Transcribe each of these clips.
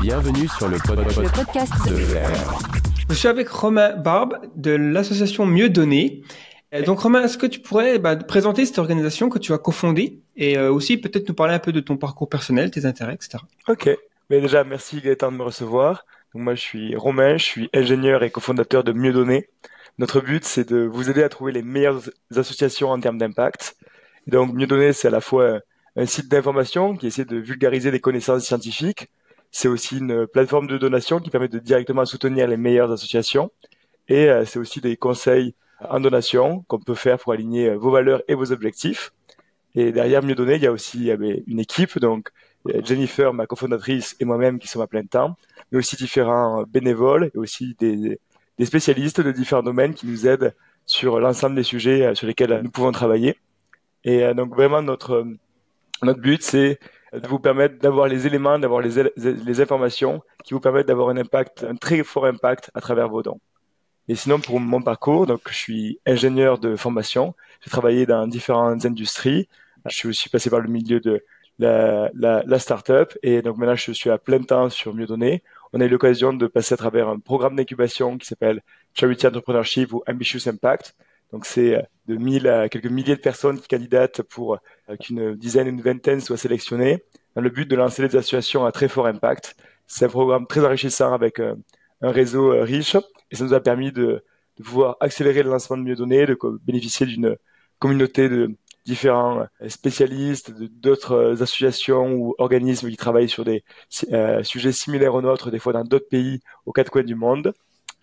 Bienvenue sur le podcast de Vert. Je suis avec Romain Barbe de l'association Mieux Donner. Donc Romain, est-ce que tu pourrais présenter cette organisation que tu as cofondée et aussi peut-être nous parler un peu de ton parcours personnel, tes intérêts, etc. Ok, mais déjà merci Gaëtan de me recevoir. Donc moi je suis Romain, je suis ingénieur et cofondateur de Mieux Donner. Notre but c'est de vous aider à trouver les meilleures associations en termes d'impact. Et donc Mieux Donner c'est à la fois un site d'information qui essaie de vulgariser les connaissances scientifiques. C'est aussi une plateforme de donation qui permet de directement soutenir les meilleures associations. Et c'est aussi des conseils en donation qu'on peut faire pour aligner vos valeurs et vos objectifs. Et derrière Mieux Donner, il y a aussi une équipe, donc Jennifer, ma cofondatrice, et moi-même qui sommes à plein temps, mais aussi différents bénévoles et aussi des spécialistes de différents domaines qui nous aident sur l'ensemble des sujets sur lesquels nous pouvons travailler. Et donc vraiment notre but, c'est de vous permettre d'avoir les éléments, d'avoir les informations qui vous permettent d'avoir un très fort impact à travers vos dons. Et sinon, pour mon parcours, donc je suis ingénieur de formation. J'ai travaillé dans différentes industries. Je suis aussi passé par le milieu de la start-up. Et donc maintenant, je suis à plein temps sur Mieux Donner. On a eu l'occasion de passer à travers un programme d'incubation qui s'appelle Charity Entrepreneurship ou Ambitious Impact. Donc c'est de 1000 à quelques milliers de personnes qui candidatent pour qu'une dizaine, une vingtaine soient sélectionnées dans le but de lancer des associations à très fort impact. C'est un programme très enrichissant avec un réseau riche et ça nous a permis de pouvoir accélérer le lancement de Mieux Donner, de bénéficier d'une communauté de différents spécialistes, d'autres associations ou organismes qui travaillent sur des sujets similaires aux nôtres, des fois dans d'autres pays aux quatre coins du monde.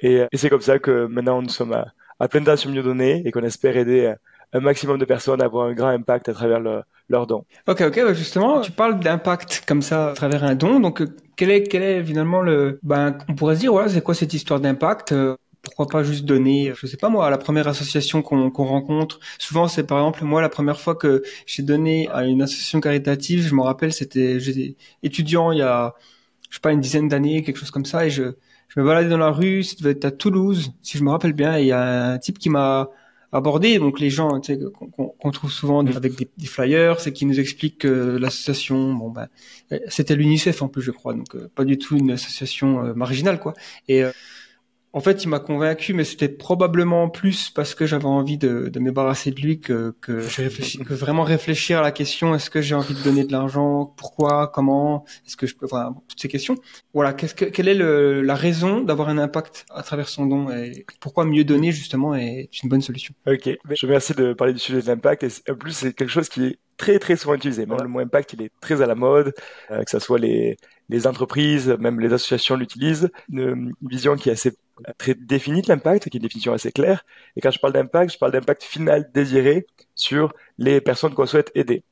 Et c'est comme ça que maintenant nous sommes à plein temps sur Mieux Donner et qu'on espère aider un maximum de personnes à avoir un grand impact à travers leurs dons. Ok, justement, tu parles d'impact comme ça à travers un don. Donc, quel est finalement on pourrait se dire, voilà, c'est quoi cette histoire d'impact? Pourquoi pas juste donner, je sais pas moi, à la première association qu'on rencontre. Souvent, c'est par exemple, moi, la première fois que j'ai donné à une association caritative, je me rappelle, j'étais étudiant il y a, je sais pas, une dizaine d'années, quelque chose comme ça, et je me baladais dans la rue, ça devait être à Toulouse, si je me rappelle bien, et il y a un type qui m'a abordé, donc les gens, tu sais, qu'on trouve souvent avec des flyers, c'est qui nous expliquent que l'association, c'était l'UNICEF en plus, je crois, donc pas du tout une association marginale, quoi. Et en fait, il m'a convaincu, mais c'était probablement plus parce que j'avais envie de me débarrasser de lui que j'ai réfléchi, que vraiment réfléchir à la question, est-ce que j'ai envie de donner de l'argent, pourquoi, comment, est-ce que je peux, enfin, toutes ces questions. Voilà, quelle est la raison d'avoir un impact à travers son don et pourquoi Mieux Donner, justement, est une bonne solution. Ok, je vous remercie de parler du sujet de l'impact. Et en plus, c'est quelque chose qui est très, très souvent utilisé. Même le mot impact, il est très à la mode, que ce soit les entreprises, même les associations l'utilisent. Une vision qui est assez très définie de l'impact, qui est une définition assez claire. Et quand je parle d'impact final désiré sur les personnes qu'on souhaite aider.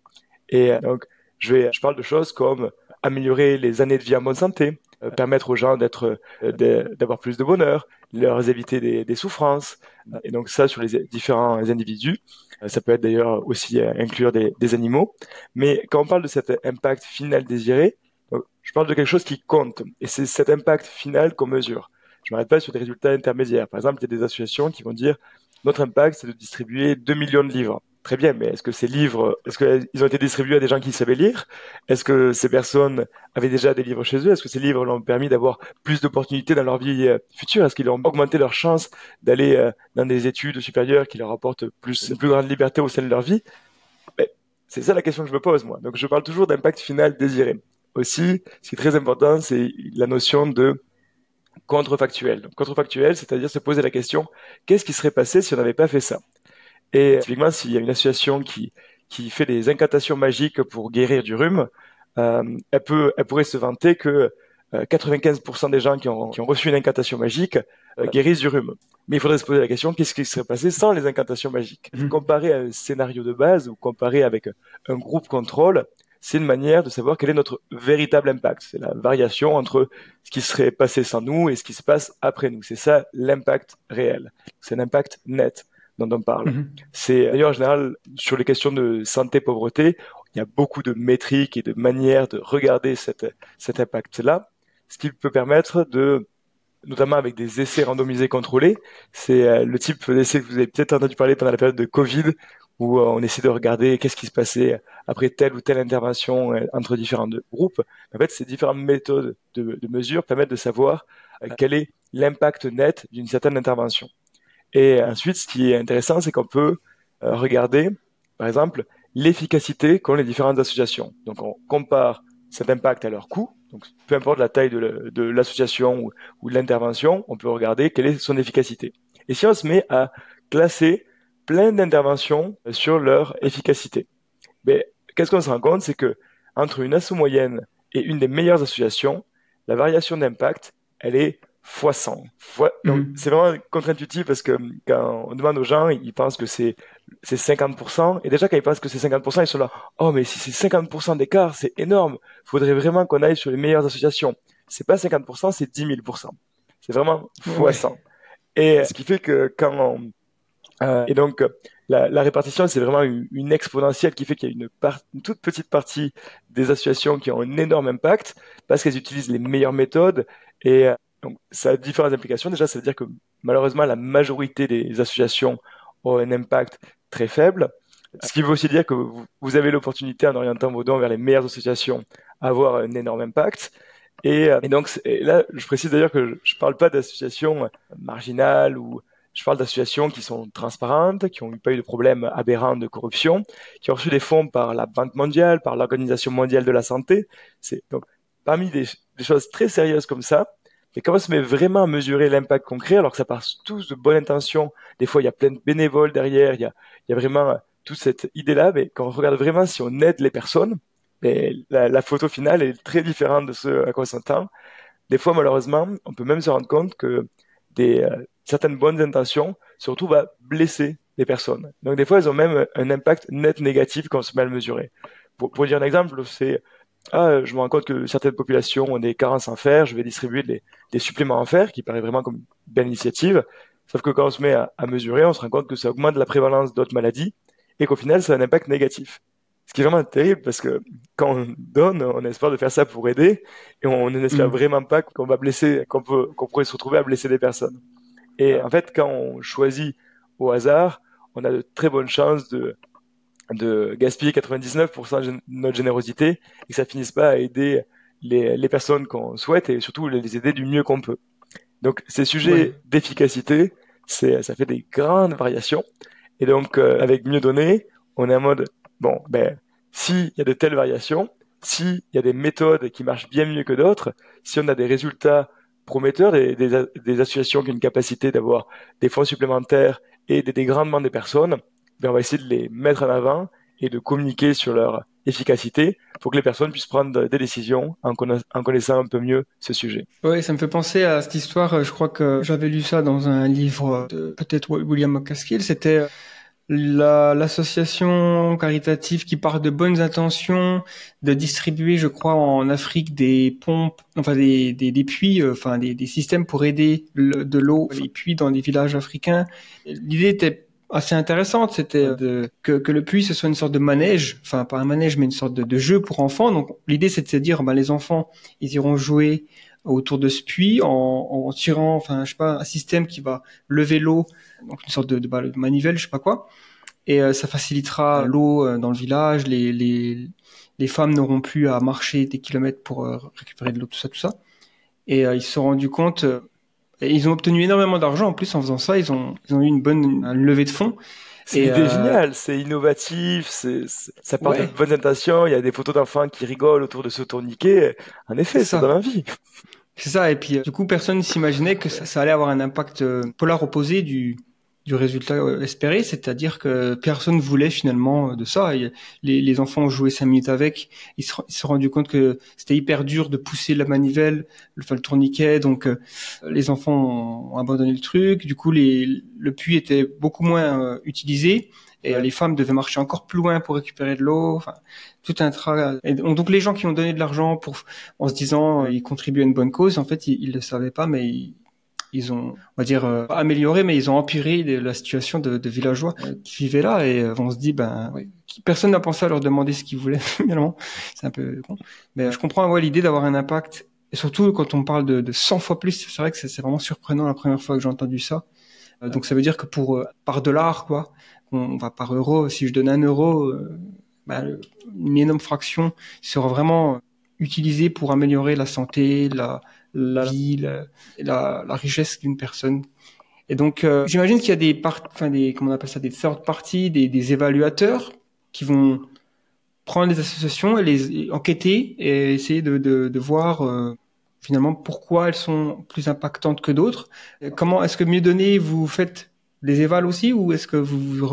Et donc, je parle de choses comme améliorer les années de vie en bonne santé, permettre aux gens d'avoir plus de bonheur, leur éviter des souffrances. Et donc ça, sur les différents individus, ça peut être d'ailleurs aussi inclure des animaux. Mais quand on parle de cet impact final désiré, je parle de quelque chose qui compte. Et c'est cet impact final qu'on mesure. Je ne m'arrête pas sur des résultats intermédiaires. Par exemple, il y a des associations qui vont dire notre impact, c'est de distribuer 2 millions de livres. Très bien, mais est-ce que ces livres, est-ce qu'ils ont été distribués à des gens qui savaient lire? Est-ce que ces personnes avaient déjà des livres chez eux? Est-ce que ces livres leur ont permis d'avoir plus d'opportunités dans leur vie future? Est-ce qu'ils ont augmenté leurs chances d'aller dans des études supérieures qui leur apportent une plus grande liberté au sein de leur vie? C'est ça la question que je me pose, moi. Donc, je parle toujours d'impact final désiré. Aussi, ce qui est très important, c'est la notion de contrefactuel. Donc, contrefactuel, c'est-à-dire se poser la question, qu'est-ce qui serait passé si on n'avait pas fait ça? Et typiquement, s'il y a une association qui fait des incantations magiques pour guérir du rhume, elle pourrait se vanter que 95% des gens qui ont reçu une incantation magique guérissent du rhume. Mais il faudrait se poser la question, qu'est-ce qui serait passé sans les incantations magiques? Comparé à un scénario de base ou comparé avec un groupe contrôle, c'est une manière de savoir quel est notre véritable impact. C'est la variation entre ce qui serait passé sans nous et ce qui se passe après nous. C'est ça l'impact réel. C'est un impact net dont on parle. C'est d'ailleurs en général sur les questions de santé-pauvreté, il y a beaucoup de métriques et de manières de regarder cet impact-là, ce qui peut permettre de, notamment avec des essais randomisés contrôlés, c'est le type d'essai que vous avez peut-être entendu parler pendant la période de Covid, où on essaie de regarder qu'est-ce qui se passait après telle ou telle intervention entre différents groupes. En fait, ces différentes méthodes de mesure permettent de savoir quel est l'impact net d'une certaine intervention. Et ensuite, ce qui est intéressant, c'est qu'on peut regarder, par exemple, l'efficacité qu'ont les différentes associations. Donc, on compare cet impact à leur coût. Donc, peu importe la taille de l'association ou de l'intervention, on peut regarder quelle est son efficacité. Et si on se met à classer plein d'interventions sur leur efficacité, mais qu'est-ce qu'on se rend compte, c'est que entre une asso moyenne et une des meilleures associations, la variation d'impact, elle est fois 100. Donc, c'est vraiment contre-intuitif parce que quand on demande aux gens, ils pensent que c'est 50%. Et déjà, quand ils pensent que c'est 50%, ils sont là, oh, mais si c'est 50% d'écart, c'est énorme. Faudrait vraiment qu'on aille sur les meilleures associations. C'est pas 50%, c'est 10 000%. C'est vraiment fois 100. Et ce qui fait que quand on, et donc, la répartition, c'est vraiment une exponentielle qui fait qu'il y a une toute petite partie des associations qui ont un énorme impact parce qu'elles utilisent les meilleures méthodes. Et donc, ça a différentes implications. Déjà, ça veut dire que malheureusement, la majorité des associations ont un impact très faible. Ce qui veut aussi dire que vous avez l'opportunité, en orientant vos dons vers les meilleures associations, à avoir un énorme impact. Et donc, là, je précise d'ailleurs que je parle pas d'associations marginales ou je parle d'associations qui sont transparentes, qui n'ont pas eu de problèmes aberrants de corruption, qui ont reçu des fonds par la Banque mondiale, par l'Organisation mondiale de la santé. C'est donc parmi des choses très sérieuses comme ça. Mais quand on se met vraiment à mesurer l'impact qu'on crée, alors que ça part tous de bonnes intentions, des fois il y a plein de bénévoles derrière, il y a vraiment toute cette idée-là, mais quand on regarde vraiment si on aide les personnes, mais la photo finale est très différente de ce à quoi on s'entend. Des fois, malheureusement, on peut même se rendre compte que certaines bonnes intentions se retrouvent à blesser les personnes. Donc des fois, elles ont même un impact net négatif quand on se met à le mesurer. Pour dire un exemple, c'est je me rends compte que certaines populations ont des carences en fer, je vais distribuer des suppléments en fer, qui paraît vraiment comme une belle initiative. Sauf que quand on se met à mesurer, on se rend compte que ça augmente la prévalence d'autres maladies et qu'au final, ça a un impact négatif. Ce qui est vraiment terrible parce que quand on donne, on espère de faire ça pour aider et on n'espère vraiment pas qu'on va blesser, qu'on pourrait se retrouver à blesser des personnes. Et en fait, quand on choisit au hasard, on a de très bonnes chances de gaspiller 99% de notre générosité et que ça finisse pas à aider les personnes qu'on souhaite et surtout les aider du mieux qu'on peut. Donc, ces sujets d'efficacité, ça fait des grandes variations. Et donc, avec mieux donner, on est en mode, bon, s'il y a de telles variations, s'il y a des méthodes qui marchent bien mieux que d'autres, si on a des résultats prometteurs, des associations qui ont une capacité d'avoir des fonds supplémentaires et d'aider grandement des personnes, on va essayer de les mettre en avant et de communiquer sur leur efficacité pour que les personnes puissent prendre des décisions en connaissant un peu mieux ce sujet. Oui, ça me fait penser à cette histoire, je crois que j'avais lu ça dans un livre de peut-être William McCaskill, c'était l'association caritative qui part de bonnes intentions de distribuer, je crois, en Afrique des pompes, enfin des puits, enfin des systèmes pour aider de l'eau, les puits dans des villages africains. L'idée était assez intéressante, c'était que le puits ce soit une sorte de manège, enfin pas un manège mais une sorte de jeu pour enfants. Donc l'idée c'est de se dire les enfants ils iront jouer autour de ce puits en tirant, enfin je sais pas, un système qui va lever l'eau, donc une sorte de manivelle, je sais pas quoi, et ça facilitera l'eau dans le village. Les femmes n'auront plus à marcher des kilomètres pour récupérer de l'eau, tout ça. Et ils se sont rendus compte. Et ils ont obtenu énormément d'argent en plus en faisant ça. Ils ont eu une levée de fonds. C'est une idée géniale, c'est innovatif, ça part de bonnes intentions. Il y a des photos d'enfants qui rigolent autour de ce tourniquet. En effet, ça donne envie. C'est ça. Et puis du coup, personne ne s'imaginait que ça allait avoir un impact polar opposé du résultat espéré, c'est-à-dire que personne voulait finalement de ça. Les enfants ont joué 5 minutes avec, ils se sont rendus compte que c'était hyper dur de pousser la manivelle, le tourniquet, donc les enfants ont abandonné le truc. Du coup, le puits était beaucoup moins utilisé et les femmes devaient marcher encore plus loin pour récupérer de l'eau. Enfin, tout un travail. Et donc les gens qui ont donné de l'argent en se disant ils contribuent à une bonne cause, en fait ils le savaient pas, mais ils ont, on va dire, amélioré, mais ils ont empiré la situation de villageois qui vivaient là, et on se dit, personne n'a pensé à leur demander ce qu'ils voulaient, finalement. C'est un peu con. Mais je comprends, l'idée d'avoir un impact, et surtout quand on parle de 100 fois plus, c'est vrai que c'est vraiment surprenant la première fois que j'ai entendu ça. Donc ça veut dire que par $, quoi, on va par euro. Si je donne 1 euro, une énorme fraction sera vraiment utilisée pour améliorer la santé, la vie, la richesse d'une personne. Et donc, j'imagine qu'il y a comment on appelle ça, des third parties, des évaluateurs qui vont prendre les associations et les enquêter et essayer de voir finalement pourquoi elles sont plus impactantes que d'autres. Comment est-ce que mieux donné, vous faites des évals aussi, ou est-ce que vous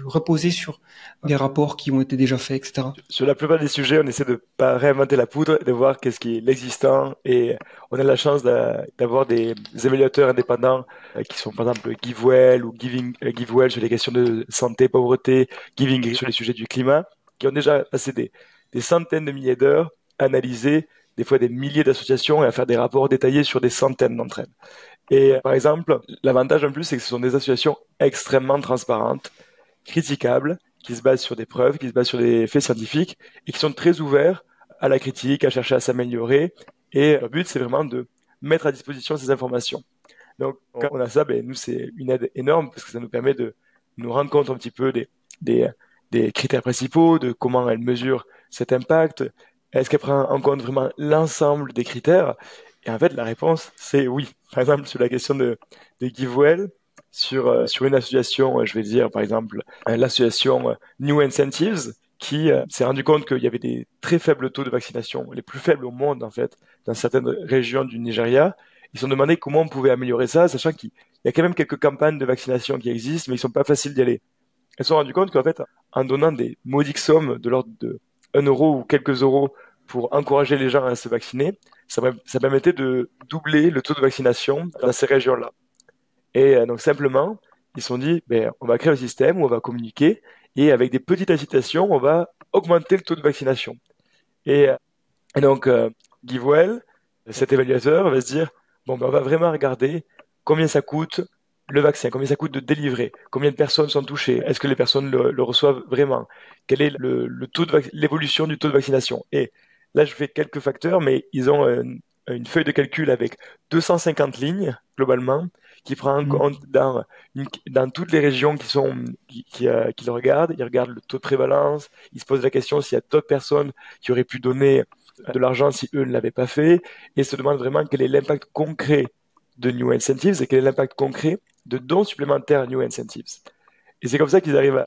reposez sur des rapports qui ont été déjà faits, etc. Sur la plupart des sujets, on essaie de pas réinventer la poudre, de voir qu'est-ce qui est l'existant, et on a la chance d'avoir des évaluateurs indépendants qui sont par exemple GiveWell ou GiveWell sur les questions de santé, pauvreté, Giving sur les sujets du climat, qui ont déjà passé des centaines de milliers d'heures à analyser des fois des milliers d'associations et à faire des rapports détaillés sur des centaines d'entre elles. Et par exemple, l'avantage en plus, c'est que ce sont des associations extrêmement transparentes, critiquables, qui se basent sur des preuves, qui se basent sur des faits scientifiques et qui sont très ouverts à la critique, à chercher à s'améliorer. Et le but, c'est vraiment de mettre à disposition ces informations. Donc, quand on a ça, nous, c'est une aide énorme parce que ça nous permet de nous rendre compte un petit peu des critères principaux, de comment elles mesurent cet impact. Est-ce qu'elle prend en compte vraiment l'ensemble des critères? Et en fait, la réponse, c'est oui. Par exemple, sur la question de GiveWell, sur une association, je vais dire, par exemple, l'association New Incentives, qui s'est rendu compte qu'il y avait des très faibles taux de vaccination, les plus faibles au monde, en fait, dans certaines régions du Nigeria. Ils se sont demandé comment on pouvait améliorer ça, sachant qu'il y a quand même quelques campagnes de vaccination qui existent, mais ils sont pas faciles d'y aller. Ils se sont rendus compte qu'en fait, en donnant des modiques sommes de l'ordre de 1 euro ou quelques euros pour encourager les gens à se vacciner, ça permettait de doubler le taux de vaccination dans ces régions-là. Et donc simplement, ils se sont dit, on va créer un système où on va communiquer et avec des petites incitations, on va augmenter le taux de vaccination. Et donc, GiveWell, cet évaluateur, va se dire, on va vraiment regarder combien ça coûte le vaccin, combien ça coûte de délivrer, combien de personnes sont touchées, est-ce que les personnes le reçoivent vraiment, quel est le taux l'évolution du taux de vaccination. Et là, je fais quelques facteurs, mais ils ont une feuille de calcul avec 250 lignes, globalement, qui prend en compte dans toutes les régions qui le regardent. Ils regardent le taux de prévalence, ils se posent la question s'il y a d'autres personnes qui auraient pu donner de l'argent si eux ne l'avaient pas fait, et se demandent vraiment quel est l'impact concret de New Incentives et quel est l'impact concret de dons supplémentaires New Incentives. Et c'est comme ça qu'ils arrivent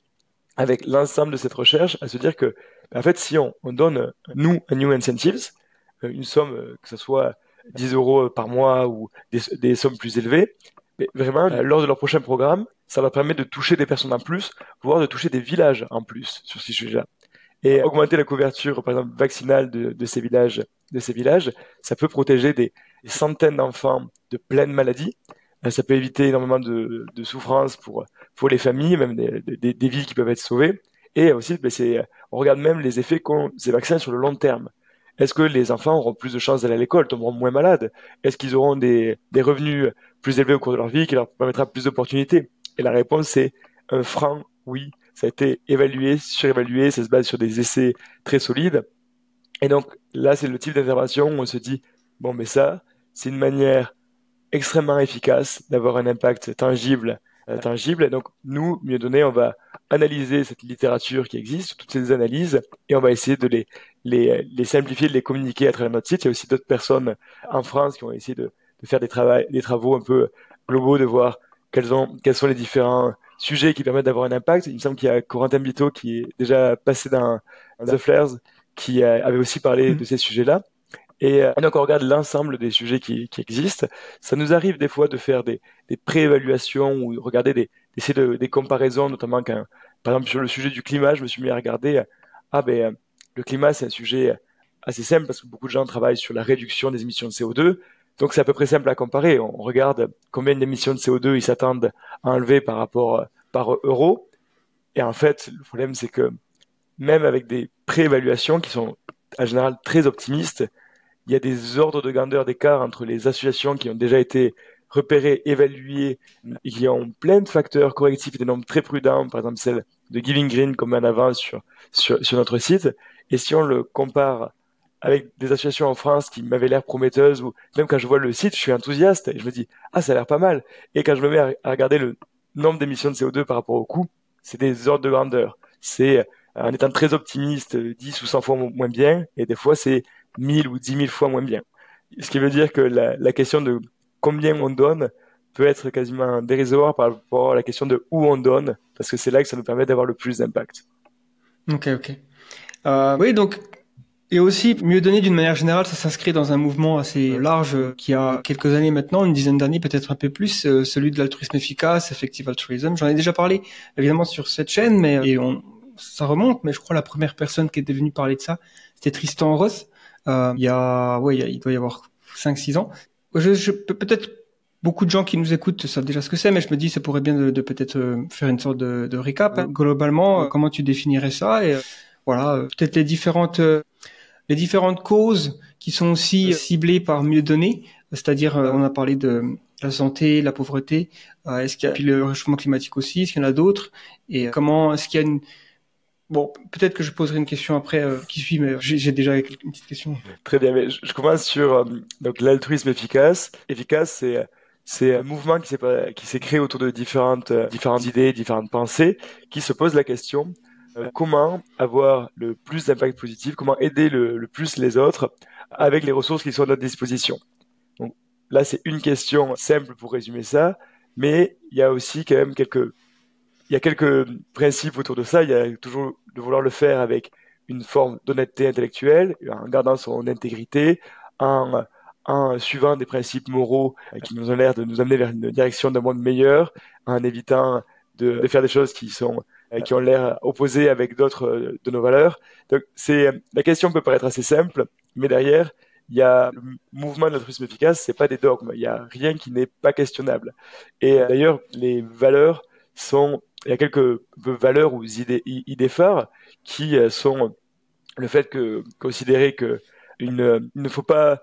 avec l'ensemble de cette recherche à se dire que, en fait, si on donne, nous, un New Incentives, une somme, que ce soit 10 euros par mois ou des sommes plus élevées, mais vraiment, lors de leur prochain programme, ça va permettre de toucher des personnes en plus, voire de toucher des villages en plus sur ces sujets-là. Et augmenter la couverture, par exemple, vaccinale de ces villages, ça peut protéger des centaines d'enfants de pleine maladie. Ça peut éviter énormément de souffrance pour les familles, même des vies qui peuvent être sauvées. Et aussi, on regarde même les effets qu'ont ces vaccins sur le long terme. Est-ce que les enfants auront plus de chances d'aller à l'école, tomberont moins malades? Est-ce qu'ils auront des revenus plus élevés au cours de leur vie qui leur permettra plus d'opportunités? Et la réponse, c'est un franc oui. Ça a été évalué, surévalué, ça se base sur des essais très solides. Et donc, là, c'est le type d'intervention où on se dit, ça, c'est une manière extrêmement efficace d'avoir un impact tangible. Et donc, nous, mieux donné, on va analyser cette littérature qui existe, toutes ces analyses, et on va essayer de les simplifier, de les communiquer à travers notre site. Il y a aussi d'autres personnes en France qui ont essayé de faire des travaux un peu globaux, de voir quels sont les différents sujets qui permettent d'avoir un impact. Il me semble qu'il y a Corentin Bito qui est déjà passé dans The Flares, qui avait aussi parlé de ces sujets-là. Et donc on regarde l'ensemble des sujets qui existent. Ça nous arrive des fois de faire des préévaluations ou regarder d'essayer des comparaisons, notamment quand, par exemple, sur le sujet du climat, je me suis mis à regarder, le climat, c'est un sujet assez simple parce que beaucoup de gens travaillent sur la réduction des émissions de CO2. Donc c'est à peu près simple à comparer. On regarde combien d'émissions de CO2 ils s'attendent à enlever par euro. Et en fait, le problème, c'est que même avec des préévaluations qui sont en général très optimistes, il y a des ordres de grandeur d'écart entre les associations qui ont déjà été repérées, évaluées, et qui ont plein de facteurs correctifs et des nombres très prudents, par exemple celle de Giving Green qu'on met en avant sur notre site. Et si on le compare avec des associations en France qui m'avaient l'air prometteuses, ou même quand je vois le site, je suis enthousiaste et je me dis, ça a l'air pas mal. Et quand je me mets à regarder le nombre d'émissions de CO2 par rapport au coût, c'est des ordres de grandeur. C'est en étant très optimiste, 10 ou 100 fois moins bien, et des fois c'est 1000 ou 10 000 fois moins bien. Ce qui veut dire que la question de combien on donne peut être quasiment dérisoire par rapport à la question de où on donne, parce que c'est là que ça nous permet d'avoir le plus d'impact. Ok. Oui, donc, et aussi, mieux donner d'une manière générale, ça s'inscrit dans un mouvement assez large qui a quelques années maintenant, une dizaine d'années, peut-être un peu plus, celui de l'altruisme efficace, effective altruism. J'en ai déjà parlé, évidemment, sur cette chaîne, mais ça remonte, mais je crois la première personne qui était venue parler de ça, c'était Tristan Ross, il doit y avoir 5-6 ans. Peut-être beaucoup de gens qui nous écoutent savent déjà ce que c'est, mais je me dis ça pourrait bien de peut-être faire une sorte de récap. Globalement, comment tu définirais ça et voilà, peut-être les différentes causes qui sont aussi ciblées par mieux donner, c'est-à-dire on a parlé de la santé, la pauvreté, est-ce qu'il y a puis le réchauffement climatique aussi, est-ce qu'il y en a d'autres et comment est-ce qu'il y a une Bon, peut-être que je poserai une question après qui suit, mais j'ai déjà une petite question. Très bien, mais je commence sur donc l'altruisme efficace. Efficace, c'est un mouvement qui s'est créé autour de différentes idées, différentes pensées, qui se pose la question comment avoir le plus d'impact positif, comment aider le plus les autres avec les ressources qui sont à notre disposition. Donc là, c'est une question simple pour résumer ça, mais il y a aussi quand même quelques principes autour de ça. Il y a toujours de vouloir le faire avec une forme d'honnêteté intellectuelle, en gardant son intégrité, en suivant des principes moraux qui nous ont l'air de nous amener vers une direction d'un monde meilleur, en évitant de faire des choses qui ont l'air opposées avec d'autres de nos valeurs. Donc, la question peut paraître assez simple, mais derrière, il y a le mouvement de l'altruisme efficace, c'est pas des dogmes. Il y a rien qui n'est pas questionnable. Et d'ailleurs, les valeurs il y a quelques valeurs ou idées phares qui sont le fait que considérer que il ne faut pas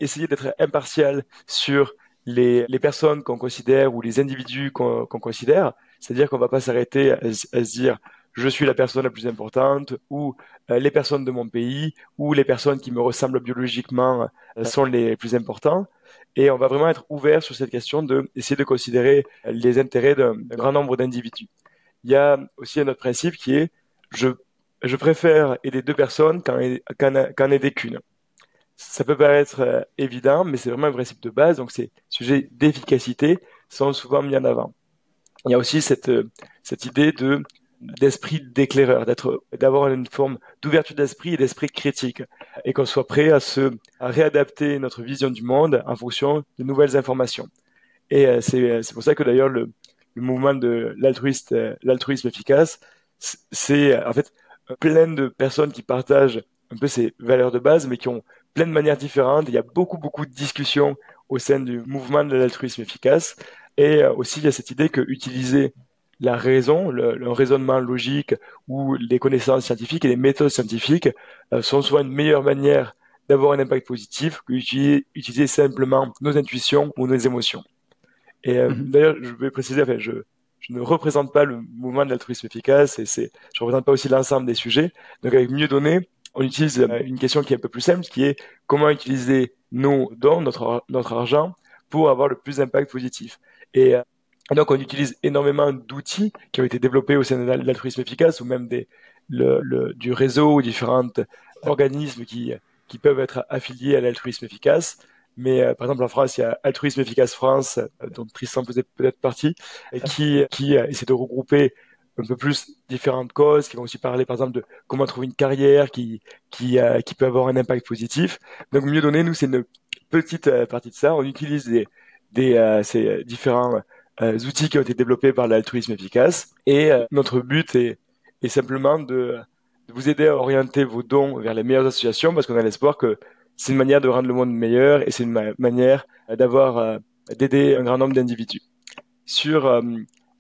essayer d'être impartial sur les personnes qu'on considère ou les individus qu'on considère. C'est-à-dire qu'on va pas s'arrêter à se dire je suis la personne la plus importante ou les personnes de mon pays ou les personnes qui me ressemblent biologiquement sont les plus importants. Et on va vraiment être ouvert sur cette question d'essayer de considérer les intérêts d'un grand nombre d'individus. Il y a aussi un autre principe qui est je préfère aider deux personnes qu'en aider qu'une. Ça peut paraître évident, mais c'est vraiment un principe de base. Donc, ces sujets d'efficacité sont souvent mis en avant. Il y a aussi cette idée d'esprit d'éclaireur, d'avoir une forme d'ouverture d'esprit et d'esprit critique, et qu'on soit prêt à réadapter notre vision du monde en fonction de nouvelles informations. Et c'est pour ça que d'ailleurs le mouvement de l'altruisme efficace, c'est en fait plein de personnes qui partagent un peu ces valeurs de base, mais qui ont plein de manières différentes. Il y a beaucoup de discussions au sein du mouvement de l'altruisme efficace. Et aussi, il y a cette idée que utiliser la raison, le raisonnement logique ou les connaissances scientifiques et les méthodes scientifiques sont souvent une meilleure manière d'avoir un impact positif que utiliser simplement nos intuitions ou nos émotions. Et d'ailleurs, je vais préciser, enfin, je ne représente pas le mouvement de l'altruisme efficace et je représente pas aussi l'ensemble des sujets. Donc, avec Mieux donner, on utilise une question qui est un peu plus simple, qui est comment utiliser nos dons, notre argent, pour avoir le plus d'impact positif. Et donc, on utilise énormément d'outils qui ont été développés au sein de l'altruisme efficace ou même du réseau ou différents organismes qui peuvent être affiliés à l'altruisme efficace. Mais par exemple, en France, il y a Altruisme Efficace France, dont Tristan faisait peut-être partie, et qui essaie de regrouper un peu plus différentes causes, qui vont aussi parler, par exemple, de comment trouver une carrière qui peut avoir un impact positif. Donc, Mieux donner, nous, c'est une petite partie de ça. On utilise ces différents outils qui ont été développés par l'altruisme efficace. Et notre but est simplement de vous aider à orienter vos dons vers les meilleures associations, parce qu'on a l'espoir que c'est une manière de rendre le monde meilleur et c'est une manière d'aider un grand nombre d'individus. Sur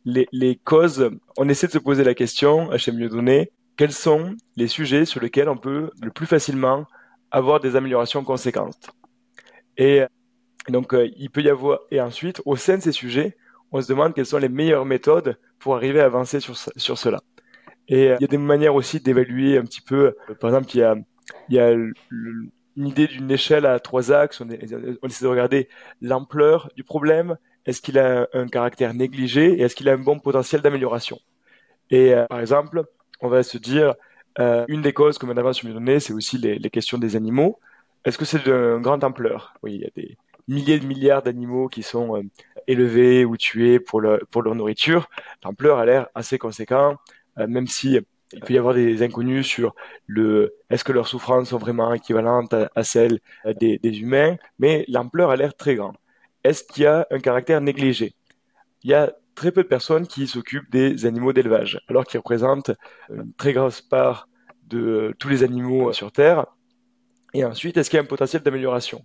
les causes, on essaie de se poser la question, chez Mieux donner, quels sont les sujets sur lesquels on peut le plus facilement avoir des améliorations conséquentes. Et donc, il peut y avoir, et ensuite, au sein de ces sujets, on se demande quelles sont les meilleures méthodes pour arriver à avancer sur cela. Et il y a des manières aussi d'évaluer un petit peu, par exemple, il y a une idée d'une échelle à 3 axes. On essaie de regarder l'ampleur du problème. est-ce qu'il a un caractère négligé et est-ce qu'il a un bon potentiel d'amélioration. Et par exemple, on va se dire, une des causes, comme on avance sur mes données, c'est aussi les questions des animaux. Est-ce que c'est d'une grande ampleur? Oui, il y a des milliers de milliards d'animaux qui sont élevés ou tués pour leur nourriture. L'ampleur a l'air assez conséquente, même si il peut y avoir des inconnus sur est-ce que leurs souffrances sont vraiment équivalentes à celles des humains, mais l'ampleur a l'air très grande. Est-ce qu'il y a un caractère négligé? Il y a très peu de personnes qui s'occupent des animaux d'élevage, alors qu'ils représentent une très grosse part de tous les animaux sur Terre. Et ensuite, est-ce qu'il y a un potentiel d'amélioration?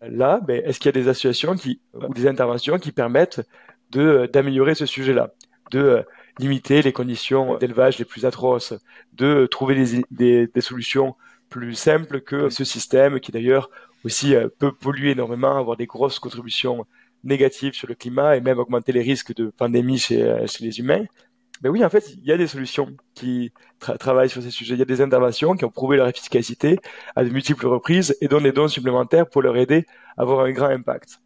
Là, est-ce qu'il y a des associations ou des interventions qui permettent d'améliorer ce sujet-là, de limiter les conditions d'élevage les plus atroces, de trouver des solutions plus simples que ce système qui d'ailleurs aussi peut polluer énormément, avoir des grosses contributions négatives sur le climat et même augmenter les risques de pandémie chez les humains. Ben oui, en fait, il y a des solutions qui travaillent sur ces sujets. Il y a des interventions qui ont prouvé leur efficacité à de multiples reprises et donnent des dons supplémentaires pour leur aider à avoir un grand impact.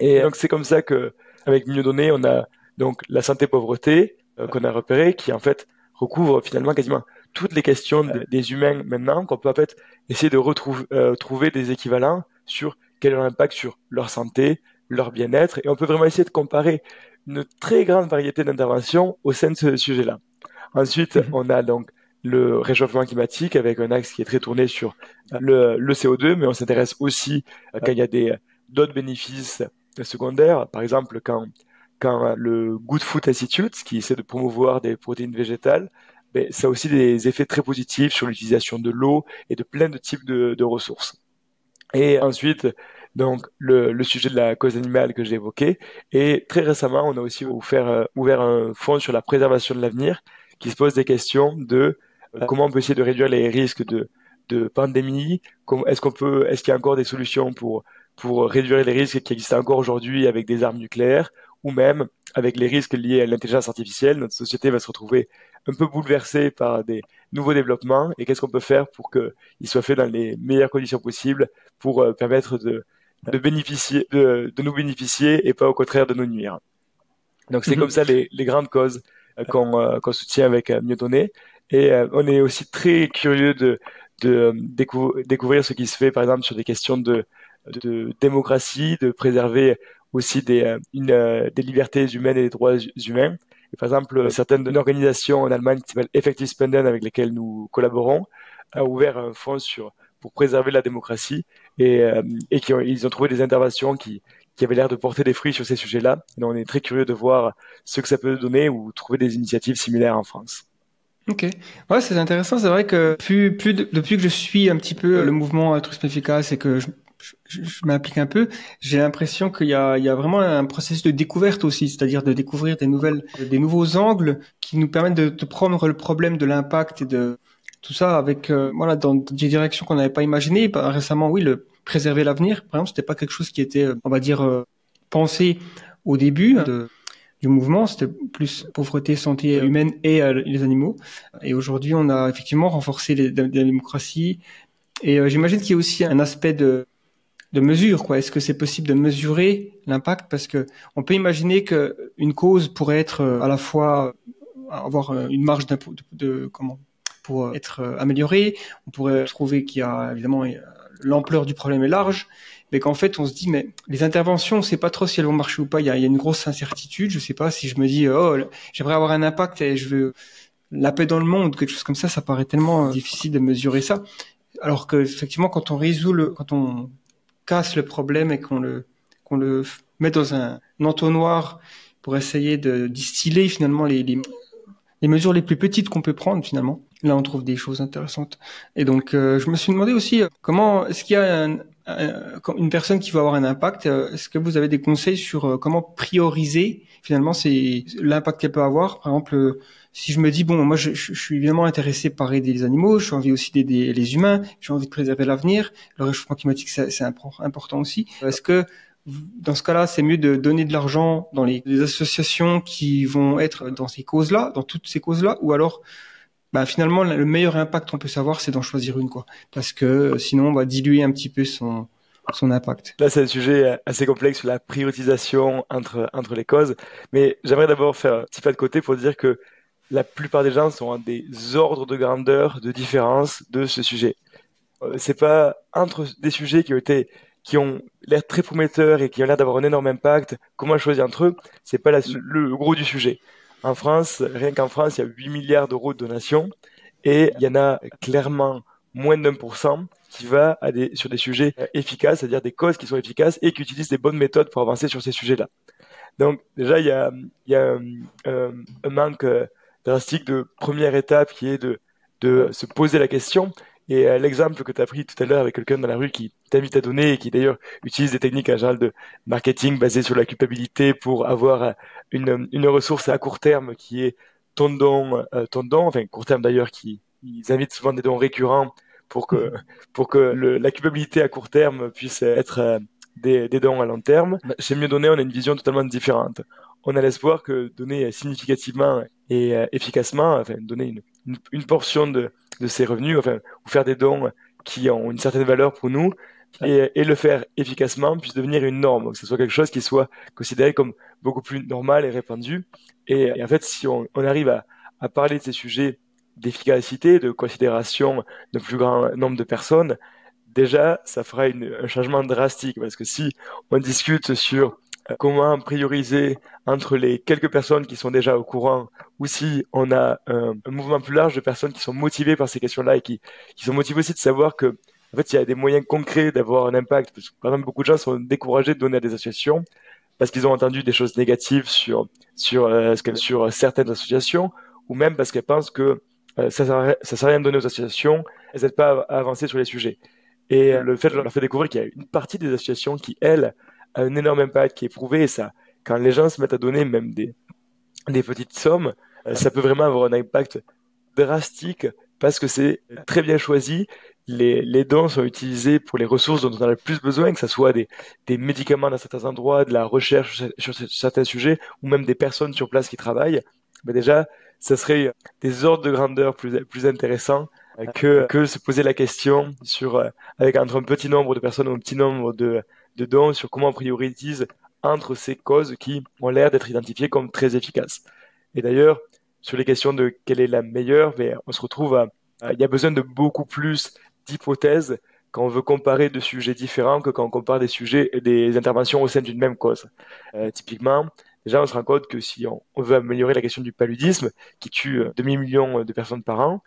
Et donc, c'est comme ça que, avec Mieux Donner, on a donc la santé-pauvreté qu'on a repérée, qui en fait recouvre finalement quasiment toutes les questions des humains maintenant, qu'on peut en fait essayer de trouver des équivalents sur quel est leur impact sur leur santé, leur bien-être, et on peut vraiment essayer de comparer une très grande variété d'interventions au sein de ce sujet-là. Ensuite, on a donc le réchauffement climatique avec un axe qui est très tourné sur le CO2, mais on s'intéresse aussi quand il y a d'autres bénéfices secondaires. Par exemple, quand le Good Food Institute, qui essaie de promouvoir des protéines végétales, ça a aussi des effets très positifs sur l'utilisation de l'eau et de plein de types de ressources. Et ensuite, donc le sujet de la cause animale que j'ai évoqué. Et très récemment, on a aussi ouvert un fonds sur la préservation de l'avenir qui se pose des questions de comment on peut essayer de réduire les risques de pandémie. Est-ce qu'il y a encore des solutions pour réduire les risques qui existent encore aujourd'hui avec des armes nucléaires ou même avec les risques liés à l'intelligence artificielle. Notre société va se retrouver un peu bouleversée par des nouveaux développements et qu'est-ce qu'on peut faire pour qu'ils soient faits dans les meilleures conditions possibles pour permettre de nous bénéficier et pas au contraire de nous nuire. Donc c'est comme ça les grandes causes qu'on soutient avec Mieux Donner. Et on est aussi très curieux de découvrir ce qui se fait par exemple sur des questions de démocratie, de préserver aussi des libertés humaines et des droits humains. Et par exemple, certaines organisations en Allemagne qui s'appellent Effective Spenden, avec lesquelles nous collaborons, a ouvert un fonds pour préserver la démocratie et ils ont trouvé des interventions qui avaient l'air de porter des fruits sur ces sujets-là. Donc on est très curieux de voir ce que ça peut donner ou trouver des initiatives similaires en France. Ok, ouais, c'est intéressant. C'est vrai que depuis que je suis un petit peu le mouvement altruisme efficace et que je m'implique un peu, j'ai l'impression qu'il y a vraiment un processus de découverte aussi, c'est-à-dire de découvrir des nouveaux angles qui nous permettent de prendre le problème de l'impact et de tout ça avec dans des directions qu'on n'avait pas imaginées. Récemment, oui, le préserver l'avenir, par exemple, c'était pas quelque chose qui était, on va dire, pensé au début du mouvement. C'était plus pauvreté, santé humaine et les animaux. Et aujourd'hui, on a effectivement renforcé la démocratie. Et j'imagine qu'il y a aussi un aspect de mesure, quoi. Est-ce que c'est possible de mesurer l'impact? Parce que on peut imaginer que une cause pourrait être à la fois avoir une marge pour être améliorée. On pourrait trouver qu'il y a évidemment l'ampleur du problème est large, mais qu'en fait on se dit mais les interventions, on sait pas trop si elles vont marcher ou pas. Il y a une grosse incertitude. Je sais pas si je me dis j'aimerais avoir un impact et je veux la paix dans le monde, quelque chose comme ça paraît tellement difficile de mesurer ça. Alors que effectivement quand on casse le problème et qu'on le met dans un entonnoir pour essayer de distiller finalement les mesures les plus petites qu'on peut prendre finalement. Là, on trouve des choses intéressantes. Et donc, je me suis demandé aussi comment est-ce qu'il y a une personne qui va avoir un impact. Est-ce que vous avez des conseils sur comment prioriser finalement l'impact qu'elle peut avoir? Par exemple, si je me dis bon, moi, je suis évidemment intéressé par aider les animaux, j'ai envie aussi d'aider les humains, j'ai envie de préserver l'avenir. Le réchauffement climatique, c'est important aussi. Est-ce que dans ce cas-là, c'est mieux de donner de l'argent dans les associations qui vont être dans ces causes-là, dans toutes ces causes-là, ou alors, finalement, le meilleur impact qu'on peut savoir, c'est d'en choisir une, quoi. Parce que sinon, on va diluer un petit peu son impact. Là, c'est un sujet assez complexe sur la prioritisation entre les causes. Mais j'aimerais d'abord faire un petit pas de côté pour dire que la plupart des gens sont à des ordres de grandeur, de différence de ce sujet. C'est pas entre des sujets qui ont l'air très prometteurs et qui ont l'air d'avoir un énorme impact, comment choisir entre eux, c'est pas le gros du sujet. En France, rien qu'en France, il y a 8 milliards d'euros de donations et il y en a clairement moins d'1% qui va sur des sujets efficaces, c'est-à-dire des causes qui sont efficaces et qui utilisent des bonnes méthodes pour avancer sur ces sujets-là. Donc déjà, il y a un manque drastique de première étape qui est de se poser la question. Et l'exemple que tu as pris tout à l'heure avec quelqu'un dans la rue qui t'invite à donner et qui d'ailleurs utilise des techniques en général de marketing basées sur la culpabilité pour avoir une ressource à court terme qui est ton don, enfin court terme d'ailleurs, ils invitent souvent des dons récurrents pour que la culpabilité à court terme puisse être des dons à long terme. Chez Mieux Donner, on a une vision totalement différente. On a l'espoir que donner significativement et efficacement, enfin donner une portion de ses revenus, enfin, ou faire des dons qui ont une certaine valeur pour nous, et le faire efficacement puisse devenir une norme, que ce soit quelque chose qui soit considéré comme beaucoup plus normal et répandu. Et en fait, si on arrive à parler de ces sujets d'efficacité, de considération d'un plus grand nombre de personnes, déjà, ça fera un changement drastique, parce que si on discute sur comment prioriser entre les quelques personnes qui sont déjà au courant, ou si on a un mouvement plus large de personnes qui sont motivées par ces questions-là et qui sont motivées aussi de savoir que, en fait, il y a des moyens concrets d'avoir un impact. Parce que, par exemple, beaucoup de gens sont découragés de donner à des associations parce qu'ils ont entendu des choses négatives sur certaines associations, ou même parce qu'elles pensent que ça sert à rien de donner aux associations, elles n'aident pas à avancer sur les sujets. Et le fait, je leur fais découvrir qu'il y a une partie des associations qui, elles, a un énorme impact qui est prouvé. Et ça, quand les gens se mettent à donner même des petites sommes, ça peut vraiment avoir un impact drastique parce que c'est très bien choisi. Les dons sont utilisés pour les ressources dont on a le plus besoin, que ce soit des médicaments dans certains endroits, de la recherche sur certains sujets, ou même des personnes sur place qui travaillent. Mais déjà, ça serait des ordres de grandeur plus intéressants que se poser la question avec entre un petit nombre de personnes ou un petit nombre de dons sur comment on priorise entre ces causes qui ont l'air d'être identifiées comme très efficaces. Et d'ailleurs, sur les questions de quelle est la meilleure, mais on se retrouve il y a besoin de beaucoup plus d'hypothèses quand on veut comparer deux sujets différents que quand on compare des sujets et des interventions au sein d'une même cause. Typiquement, déjà, on se rend compte que si on veut améliorer la question du paludisme, qui tue demi-million de personnes par an,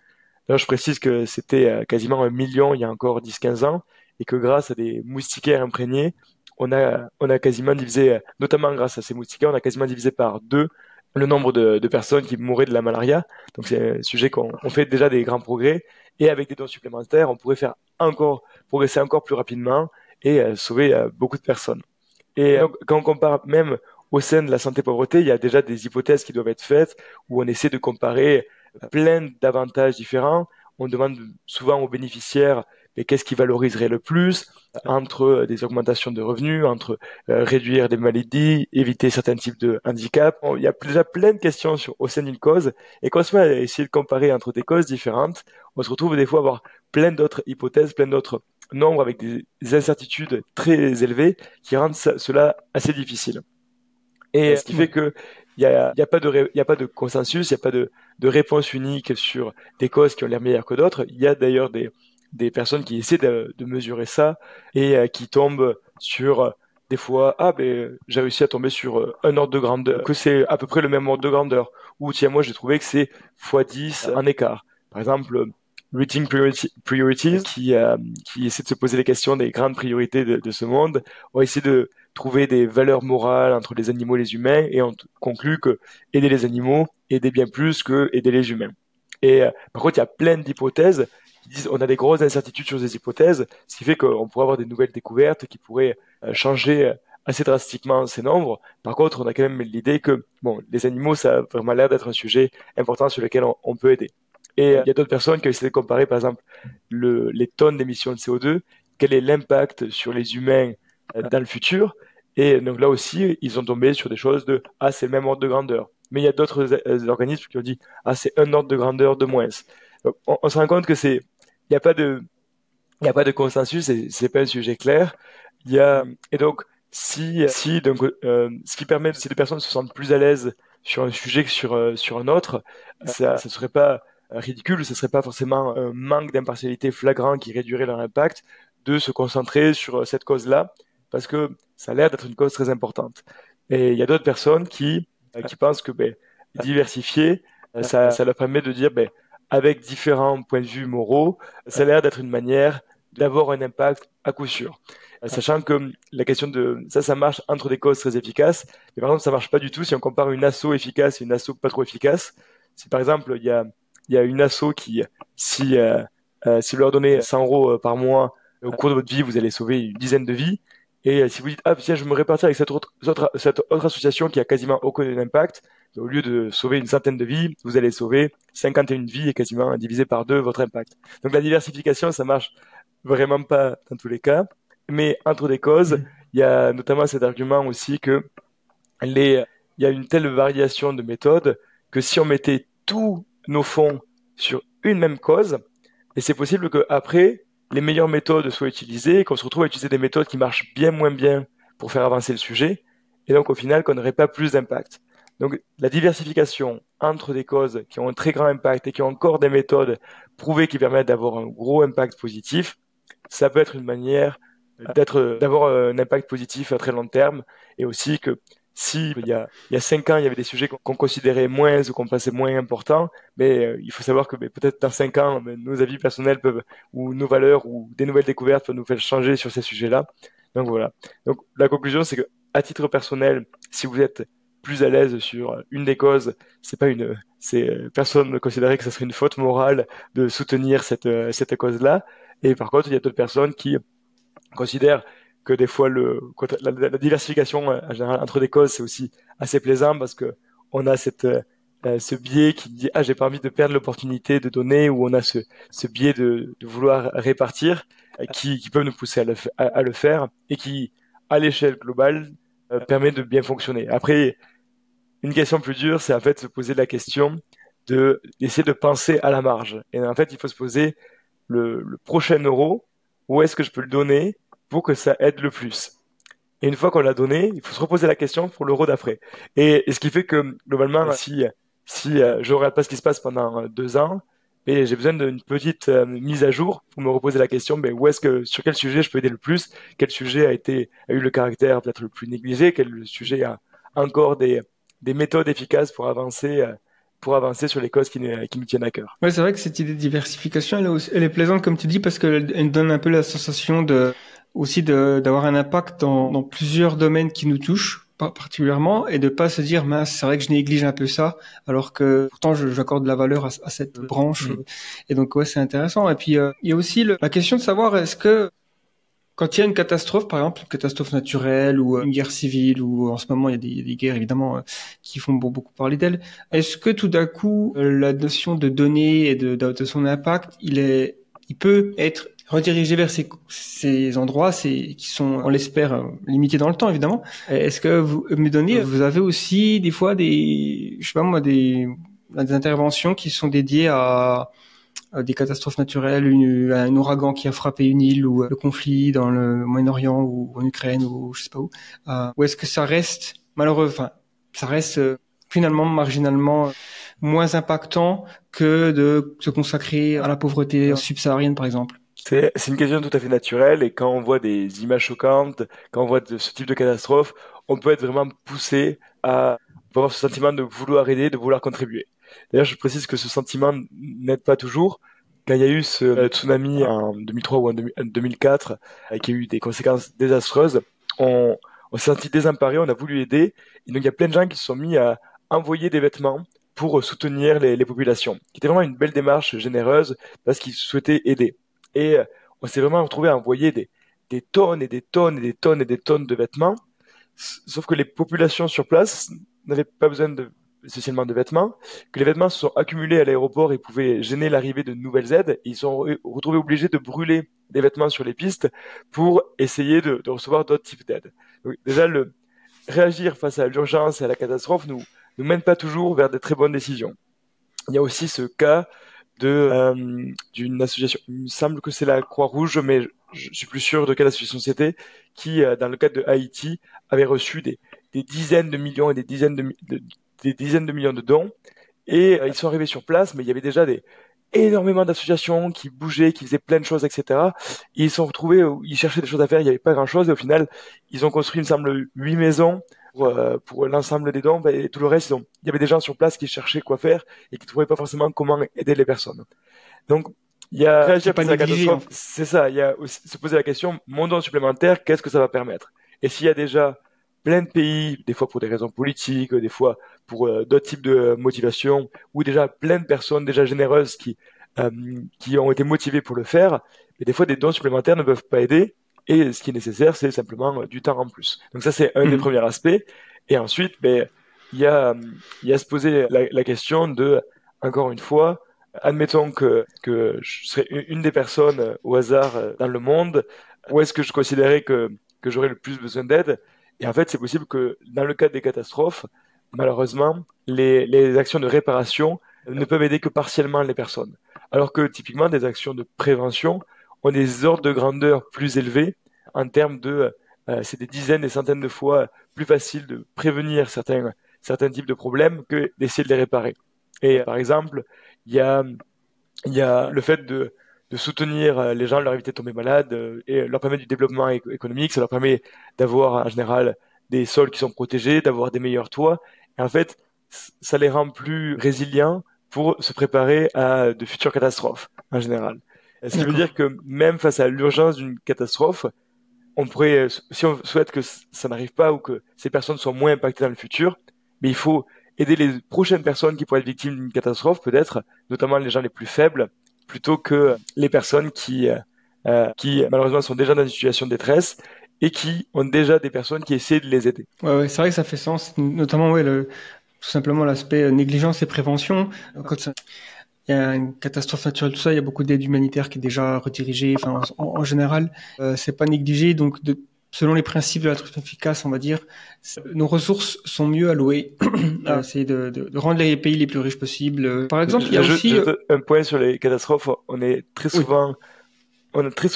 là, je précise que c'était quasiment 1 million il y a encore 10-15 ans, et que grâce à des moustiquaires imprégnés, on a quasiment divisé, notamment grâce à ces moustiquaires, on a quasiment divisé par 2 le nombre de personnes qui mouraient de la malaria. Donc c'est un sujet qu'on fait déjà des grands progrès, et avec des dons supplémentaires, on pourrait progresser encore plus rapidement et sauver beaucoup de personnes. Et donc, quand on compare même au sein de la santé-pauvreté, il y a déjà des hypothèses qui doivent être faites où on essaie de comparer plein d'avantages différents. On demande souvent aux bénéficiaires mais qu'est-ce qui valoriserait le plus entre des augmentations de revenus, entre réduire des maladies, éviter certains types de handicaps. Il y a déjà plein de questions au sein d'une cause, et quand on se met à essayer de comparer entre des causes différentes, on se retrouve des fois à avoir plein d'autres hypothèses, plein d'autres nombres avec des incertitudes très élevées qui rendent cela assez difficile. Et ce qui fait que il y a pas de consensus, il n'y a pas de réponse unique sur des causes qui ont l'air meilleures que d'autres. Il y a d'ailleurs des personnes qui essaient de mesurer ça et qui tombent sur des fois, j'ai réussi à tomber sur un ordre de grandeur, que c'est à peu près le même ordre de grandeur. Ou tiens, moi j'ai trouvé que c'est x10 en écart. Par exemple, Rating Priorities, qui essaie de se poser les questions des grandes priorités de ce monde, ont essayé de trouver des valeurs morales entre les animaux et les humains, et on conclut que aider les animaux aidait bien plus que aider les humains. Et par contre, il y a plein d'hypothèses qui disent on a des grosses incertitudes sur ces hypothèses, ce qui fait qu'on pourrait avoir des nouvelles découvertes qui pourraient changer assez drastiquement ces nombres. Par contre, on a quand même l'idée que les animaux, ça a vraiment l'air d'être un sujet important sur lequel on peut aider. Et il y a d'autres personnes qui ont essayé de comparer, par exemple, les tonnes d'émissions de CO2, quel est l'impact sur les humains dans le futur. Et donc là aussi, ils ont tombé sur des choses c'est le même ordre de grandeur. Mais il y a d'autres organismes qui ont dit, c'est un ordre de grandeur de moins. Donc, on se rend compte que il n'y a pas de consensus, c'est pas un sujet clair. Et donc, ce qui permet, si les personnes se sentent plus à l'aise sur un sujet que sur un autre, ça serait pas ridicule, ce serait pas forcément un manque d'impartialité flagrant qui réduirait leur impact de se concentrer sur cette cause-là, parce que ça a l'air d'être une cause très importante. Et il y a d'autres personnes qui pensent que diversifier, ça leur permet de dire, avec différents points de vue moraux, ça a l'air d'être une manière d'avoir un impact à coup sûr. Sachant que la question de ça marche entre des causes très efficaces, mais par exemple, ça marche pas du tout si on compare une asso efficace et une asso pas trop efficace. Si par exemple, il y a une asso qui, si vous leur donnez 100 euros par mois au cours de votre vie, vous allez sauver une dizaine de vies. Et si vous dites, ah, tiens, je vais me répartir avec cette autre association qui a quasiment aucun impact, au lieu de sauver une centaine de vies, vous allez sauver 51 vies et quasiment diviser par deux votre impact. Donc la diversification, ça marche vraiment pas dans tous les cas. Mais entre des causes, il y a notamment cet argument aussi que il y a une telle variation de méthodes que si on mettait tous nos fonds sur une même cause, et c'est possible qu'après, les meilleures méthodes soient utilisées, qu'on se retrouve à utiliser des méthodes qui marchent bien moins bien pour faire avancer le sujet, et donc au final qu'on n'aurait pas plus d'impact. Donc la diversification entre des causes qui ont un très grand impact et qui ont encore des méthodes prouvées qui permettent d'avoir un gros impact positif, ça peut être une manière d'avoir un impact positif à très long terme, et aussi que si il y a 5 ans, il y avait des sujets qu'on considérait moins ou qu'on pensait moins importants, mais il faut savoir que peut-être dans 5 ans, nos avis personnels peuvent, ou nos valeurs, ou des nouvelles découvertes peuvent nous faire changer sur ces sujets-là. Donc voilà. Donc la conclusion, c'est que à titre personnel, si vous êtes plus à l'aise sur une des causes, personne ne considérait que ce serait une faute morale de soutenir cette cause-là. Et par contre, il y a d'autres personnes qui considèrent que des fois la diversification en général entre des causes c'est aussi assez plaisant parce que on a ce biais qui dit j'ai pas envie de perdre l'opportunité de donner, ou on a ce biais de vouloir répartir qui peuvent nous pousser à le faire, et qui à l'échelle globale permet de bien fonctionner. Après, une question plus dure, c'est en fait se poser la question d'essayer de penser à la marge, et en fait il faut se poser le prochain euro, où est-ce que je peux le donner pour que ça aide le plus. Et une fois qu'on l'a donné, il faut se reposer la question pour l'euro d'après. Et ce qui fait que, globalement, si je regarde pas ce qui se passe pendant 2 ans, et j'ai besoin d'une petite mise à jour pour me reposer la question, sur quel sujet je peux aider le plus, quel sujet a eu le caractère peut-être le plus négligé, quel sujet a encore des méthodes efficaces pour avancer sur les causes qui nous tiennent à cœur. Ouais, c'est vrai que cette idée de diversification, elle est plaisante, comme tu dis, parce qu'elle donne un peu la sensation d'avoir un impact dans plusieurs domaines qui nous touchent particulièrement, et de pas se dire, mince, c'est vrai que je néglige un peu ça, alors que pourtant j'accorde de la valeur à cette branche. Et donc ouais, c'est intéressant. Et puis il y a aussi la question de savoir, est-ce que quand il y a une catastrophe, par exemple, une catastrophe naturelle ou une guerre civile, ou en ce moment il y a des guerres évidemment qui font beaucoup parler d'elles, est-ce que tout d'un coup la notion de donner et de son impact, il peut être redirigé vers ces endroits qui sont, on l'espère, limités dans le temps évidemment. Est-ce que vous avez aussi des fois des interventions qui sont dédiées à des catastrophes naturelles, un ouragan qui a frappé une île, ou le conflit dans le Moyen-Orient ou en Ukraine ou je sais pas où, ou est-ce que ça reste finalement marginalement moins impactant que de se consacrer à la pauvreté subsaharienne par exemple? C'est une question tout à fait naturelle, et quand on voit des images choquantes, quand on voit ce type de catastrophe, on peut être vraiment poussé à avoir ce sentiment de vouloir aider, de vouloir contribuer. D'ailleurs, je précise que ce sentiment n'aide pas toujours. Quand il y a eu ce tsunami en 2003 ou en 2004, qui a eu des conséquences désastreuses, on s'est senti désemparé, on a voulu aider, et donc il y a plein de gens qui se sont mis à envoyer des vêtements pour soutenir les populations, qui était vraiment une belle démarche généreuse parce qu'ils souhaitaient aider. Et on s'est vraiment retrouvé à envoyer des tonnes et des tonnes et des tonnes et des tonnes de vêtements, sauf que les populations sur place n'avaient pas besoin essentiellement de vêtements, que les vêtements se sont accumulés à l'aéroport et pouvaient gêner l'arrivée de nouvelles aides, et ils sont retrouvés obligés de brûler des vêtements sur les pistes pour essayer de recevoir d'autres types d'aides. Donc, déjà, réagir face à l'urgence et à la catastrophe nous mène pas toujours vers de très bonnes décisions. Il y a aussi ce cas d'une association, il me semble que c'est la Croix-Rouge, mais je suis plus sûr de quelle association c'était, qui, dans le cadre de Haïti, avait reçu des dizaines de millions et des dizaines de millions de dons. Et ils sont arrivés sur place, mais il y avait déjà énormément d'associations qui bougeaient, qui faisaient plein de choses, etc. Et ils se sont retrouvés où ils cherchaient des choses à faire, il n'y avait pas grand-chose. Et au final, ils ont construit, il me semble, 8 maisons pour l'ensemble des dons. Et tout le reste, il y avait des gens sur place qui cherchaient quoi faire et qui ne trouvaient pas forcément comment aider les personnes. Donc, il y a réagir à la catastrophe, c'est ça. Il y a aussi se poser la question, mon don supplémentaire, qu'est-ce que ça va permettre? Et s'il y a déjà plein de pays, des fois pour des raisons politiques, des fois pour d'autres types de motivation, ou déjà plein de personnes déjà généreuses qui ont été motivées pour le faire, mais des fois des dons supplémentaires ne peuvent pas aider, et ce qui est nécessaire, c'est simplement du temps en plus. Donc ça, c'est un des premiers aspects. Et ensuite, il y a se poser la question de, encore une fois, admettons que je serais une des personnes au hasard dans le monde, où est-ce que je considérais que j'aurais le plus besoin d'aide? Et en fait, c'est possible que dans le cas des catastrophes, malheureusement, les actions de réparation ne peuvent aider que partiellement les personnes. Alors que typiquement, des actions de prévention ont des ordres de grandeur plus élevés en termes de, c'est des dizaines, des centaines de fois plus facile de prévenir certains types de problèmes que d'essayer de les réparer. Et par exemple, il y a le fait de soutenir les gens, leur éviter de tomber malades et leur permettre du développement économique. Ça leur permet d'avoir en général des sols qui sont protégés, d'avoir des meilleurs toits. Et en fait, ça les rend plus résilients pour se préparer à de futures catastrophes en général. Ce qui veut dire que même face à l'urgence d'une catastrophe, on pourrait, si on souhaite que ça n'arrive pas ou que ces personnes soient moins impactées dans le futur, mais il faut aider les prochaines personnes qui pourraient être victimes d'une catastrophe, peut-être, notamment les gens les plus faibles, plutôt que les personnes qui malheureusement sont déjà dans une situation de détresse et qui ont déjà des personnes qui essaient de les aider. Ouais, c'est vrai que ça fait sens, notamment tout simplement l'aspect négligence et prévention. Quand il y a une catastrophe naturelle, tout ça, il y a beaucoup d'aide humanitaire qui est déjà redirigée. Enfin, en général, c'est pas négligé. Donc, selon les principes de la traite efficace, on va dire, nos ressources sont mieux allouées à essayer de rendre les pays les plus riches possibles. Par exemple, il y a aussi un point sur les catastrophes. On a très souvent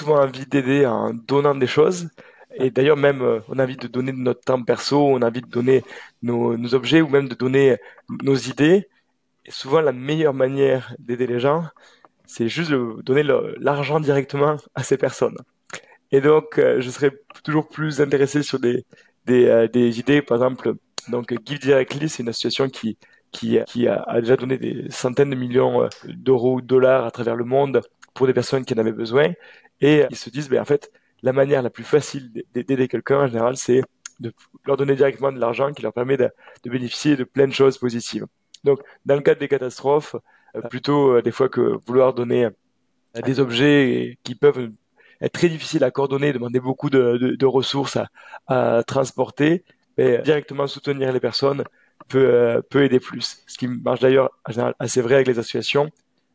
envie d'aider en donnant des choses. Et d'ailleurs, même, on a envie de donner de notre temps perso, on a envie de donner nos objets ou même de donner nos idées. Et souvent, la meilleure manière d'aider les gens, c'est juste de donner l'argent directement à ces personnes. Et donc, je serais toujours plus intéressé sur des idées, par exemple, donc Give Directly, c'est une association qui a déjà donné des centaines de millions d'euros ou de dollars à travers le monde pour des personnes qui en avaient besoin. Et ils se disent, en fait, la manière la plus facile d'aider quelqu'un, en général, c'est de leur donner directement de l'argent qui leur permet de bénéficier de plein de choses positives. Donc, dans le cadre des catastrophes, plutôt des fois que vouloir donner des objets qui peuvent être très difficiles à coordonner, demander beaucoup de ressources à transporter, mais directement soutenir les personnes peut aider plus. Ce qui marche d'ailleurs en général assez vrai avec les associations,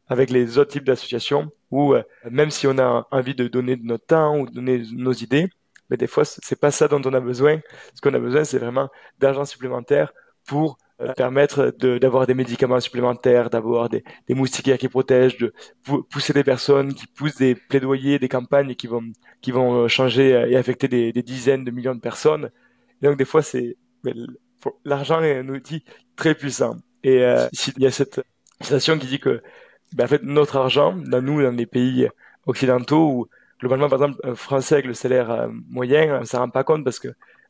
avec les autres types d'associations, où même si on a envie de donner de notre temps ou de donner nos idées, mais des fois c'est pas ça dont on a besoin. Ce qu'on a besoin, c'est vraiment d'argent supplémentaire pour permettre d'avoir des médicaments supplémentaires, d'avoir des moustiquaires qui protègent, de pousser des personnes qui poussent des plaidoyers, des campagnes qui vont changer et affecter des dizaines de millions de personnes. Et donc des fois, l'argent est un outil très puissant. Et il y a cette citation qui dit que en fait, notre argent, dans les pays occidentaux, où globalement, par exemple, un Français avec le salaire moyen, on s'en rend pas compte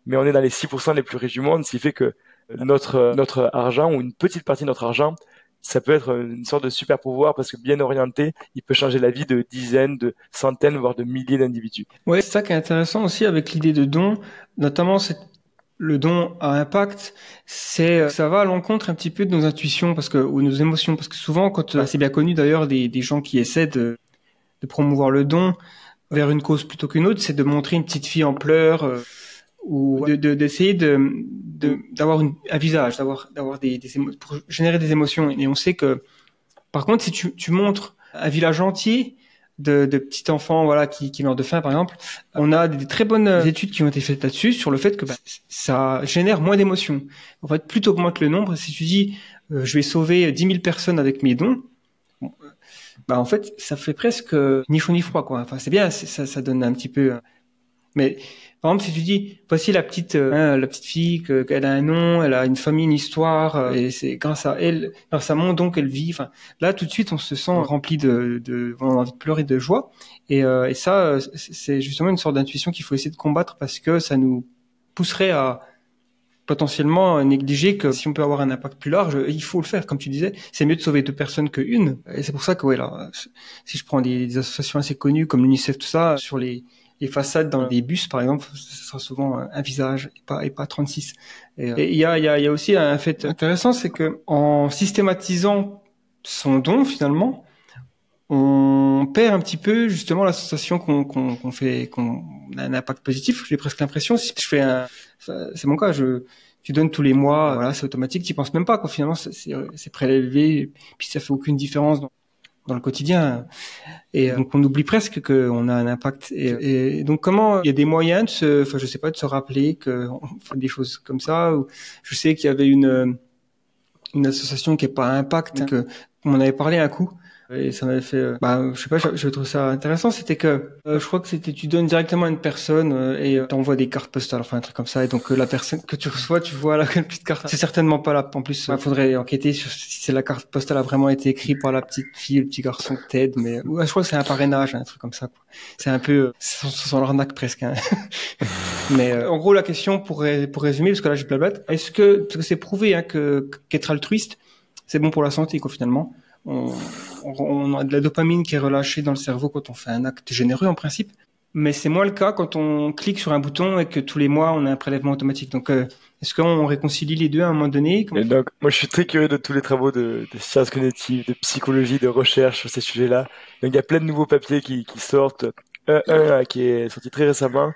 mais on est dans les 6% les plus riches du monde, ce qui fait que notre argent, ou une petite partie de notre argent, ça peut être une sorte de super pouvoir parce que bien orienté, il peut changer la vie de dizaines, de centaines, voire de milliers d'individus. Ouais, c'est ça qui est intéressant aussi avec l'idée de don, notamment le don à impact, ça va à l'encontre un petit peu de nos intuitions ou nos émotions, parce que souvent, c'est bien connu d'ailleurs des gens qui essaient de promouvoir le don vers une cause plutôt qu'une autre, c'est de montrer une petite fille en pleurs ou d'essayer d'avoir un visage, d'avoir des émotions pour générer des émotions. Et on sait que, par contre, si tu montres un village entier de petits enfants, voilà, qui meurent de faim, par exemple, on a des très bonnes études qui ont été faites là-dessus sur le fait que ça génère moins d'émotions. En fait, plus tu augmentes le nombre, si tu dis je vais sauver 10 000 personnes avec mes dons, en fait, ça fait presque ni chaud ni froid, quoi. Enfin, c'est bien, ça donne un petit peu. Mais par exemple, si tu dis, voici la petite fille qu'elle a un nom, elle a une famille, une histoire, et c'est grâce à elle, grâce à mon don qu'elle vit. Enfin, là, tout de suite, on se sent rempli on a envie de pleurer de joie. Et ça, c'est justement une sorte d'intuition qu'il faut essayer de combattre parce que ça nous pousserait à potentiellement négliger que si on peut avoir un impact plus large, il faut le faire. Comme tu disais, c'est mieux de sauver 2 personnes qu'une. Et c'est pour ça que, si je prends des associations assez connues comme l'UNICEF, tout ça, sur les façades dans des bus, par exemple, ce sera souvent un visage et pas 36. Et il y a aussi un fait intéressant, c'est que en systématisant son don, finalement, on perd un petit peu justement la sensation qu'on a un impact positif. J'ai presque l'impression, si je fais c'est mon cas, tu donnes tous les mois, voilà, c'est automatique, tu penses même pas, quoi. Finalement, c'est prélevé, puis ça fait aucune différence dans le quotidien. Et donc on oublie presque qu'on a un impact. Et donc comment il y a des moyens de je sais pas, de se rappeler qu'on fait des choses comme ça. Ou je sais qu'il y avait une association qui est pas Impact, que on en avait parlé un coup. Et ça m'avait fait, je sais pas, je trouve ça intéressant. C'était que, je crois que tu donnes directement à une personne et t'envoies des cartes postales, enfin un truc comme ça. Et donc la personne que tu reçois, tu vois la petite carte. C'est certainement pas là. En plus, il faudrait enquêter sur si la carte postale a vraiment été écrite par la petite fille, le petit garçon que t'aides. Mais je crois que c'est un parrainage, un truc comme ça, quoi. C'est un peu, ça sent l'arnaque presque. Hein. Mais en gros, la question pour résumer, parce que là je blablate, parce que c'est prouvé qu'être altruiste, c'est bon pour la santé, quoi, finalement. On a de la dopamine qui est relâchée dans le cerveau quand on fait un acte généreux en principe, mais c'est moins le cas quand on clique sur un bouton et que tous les mois on a un prélèvement automatique. Donc est-ce qu'on réconcilie les deux à un moment donné? Et donc, moi je suis très curieux de tous les travaux de sciences cognitives, de psychologie, de recherche sur ces sujets-là. Donc il y a plein de nouveaux papiers qui sortent. Un qui est sorti très récemment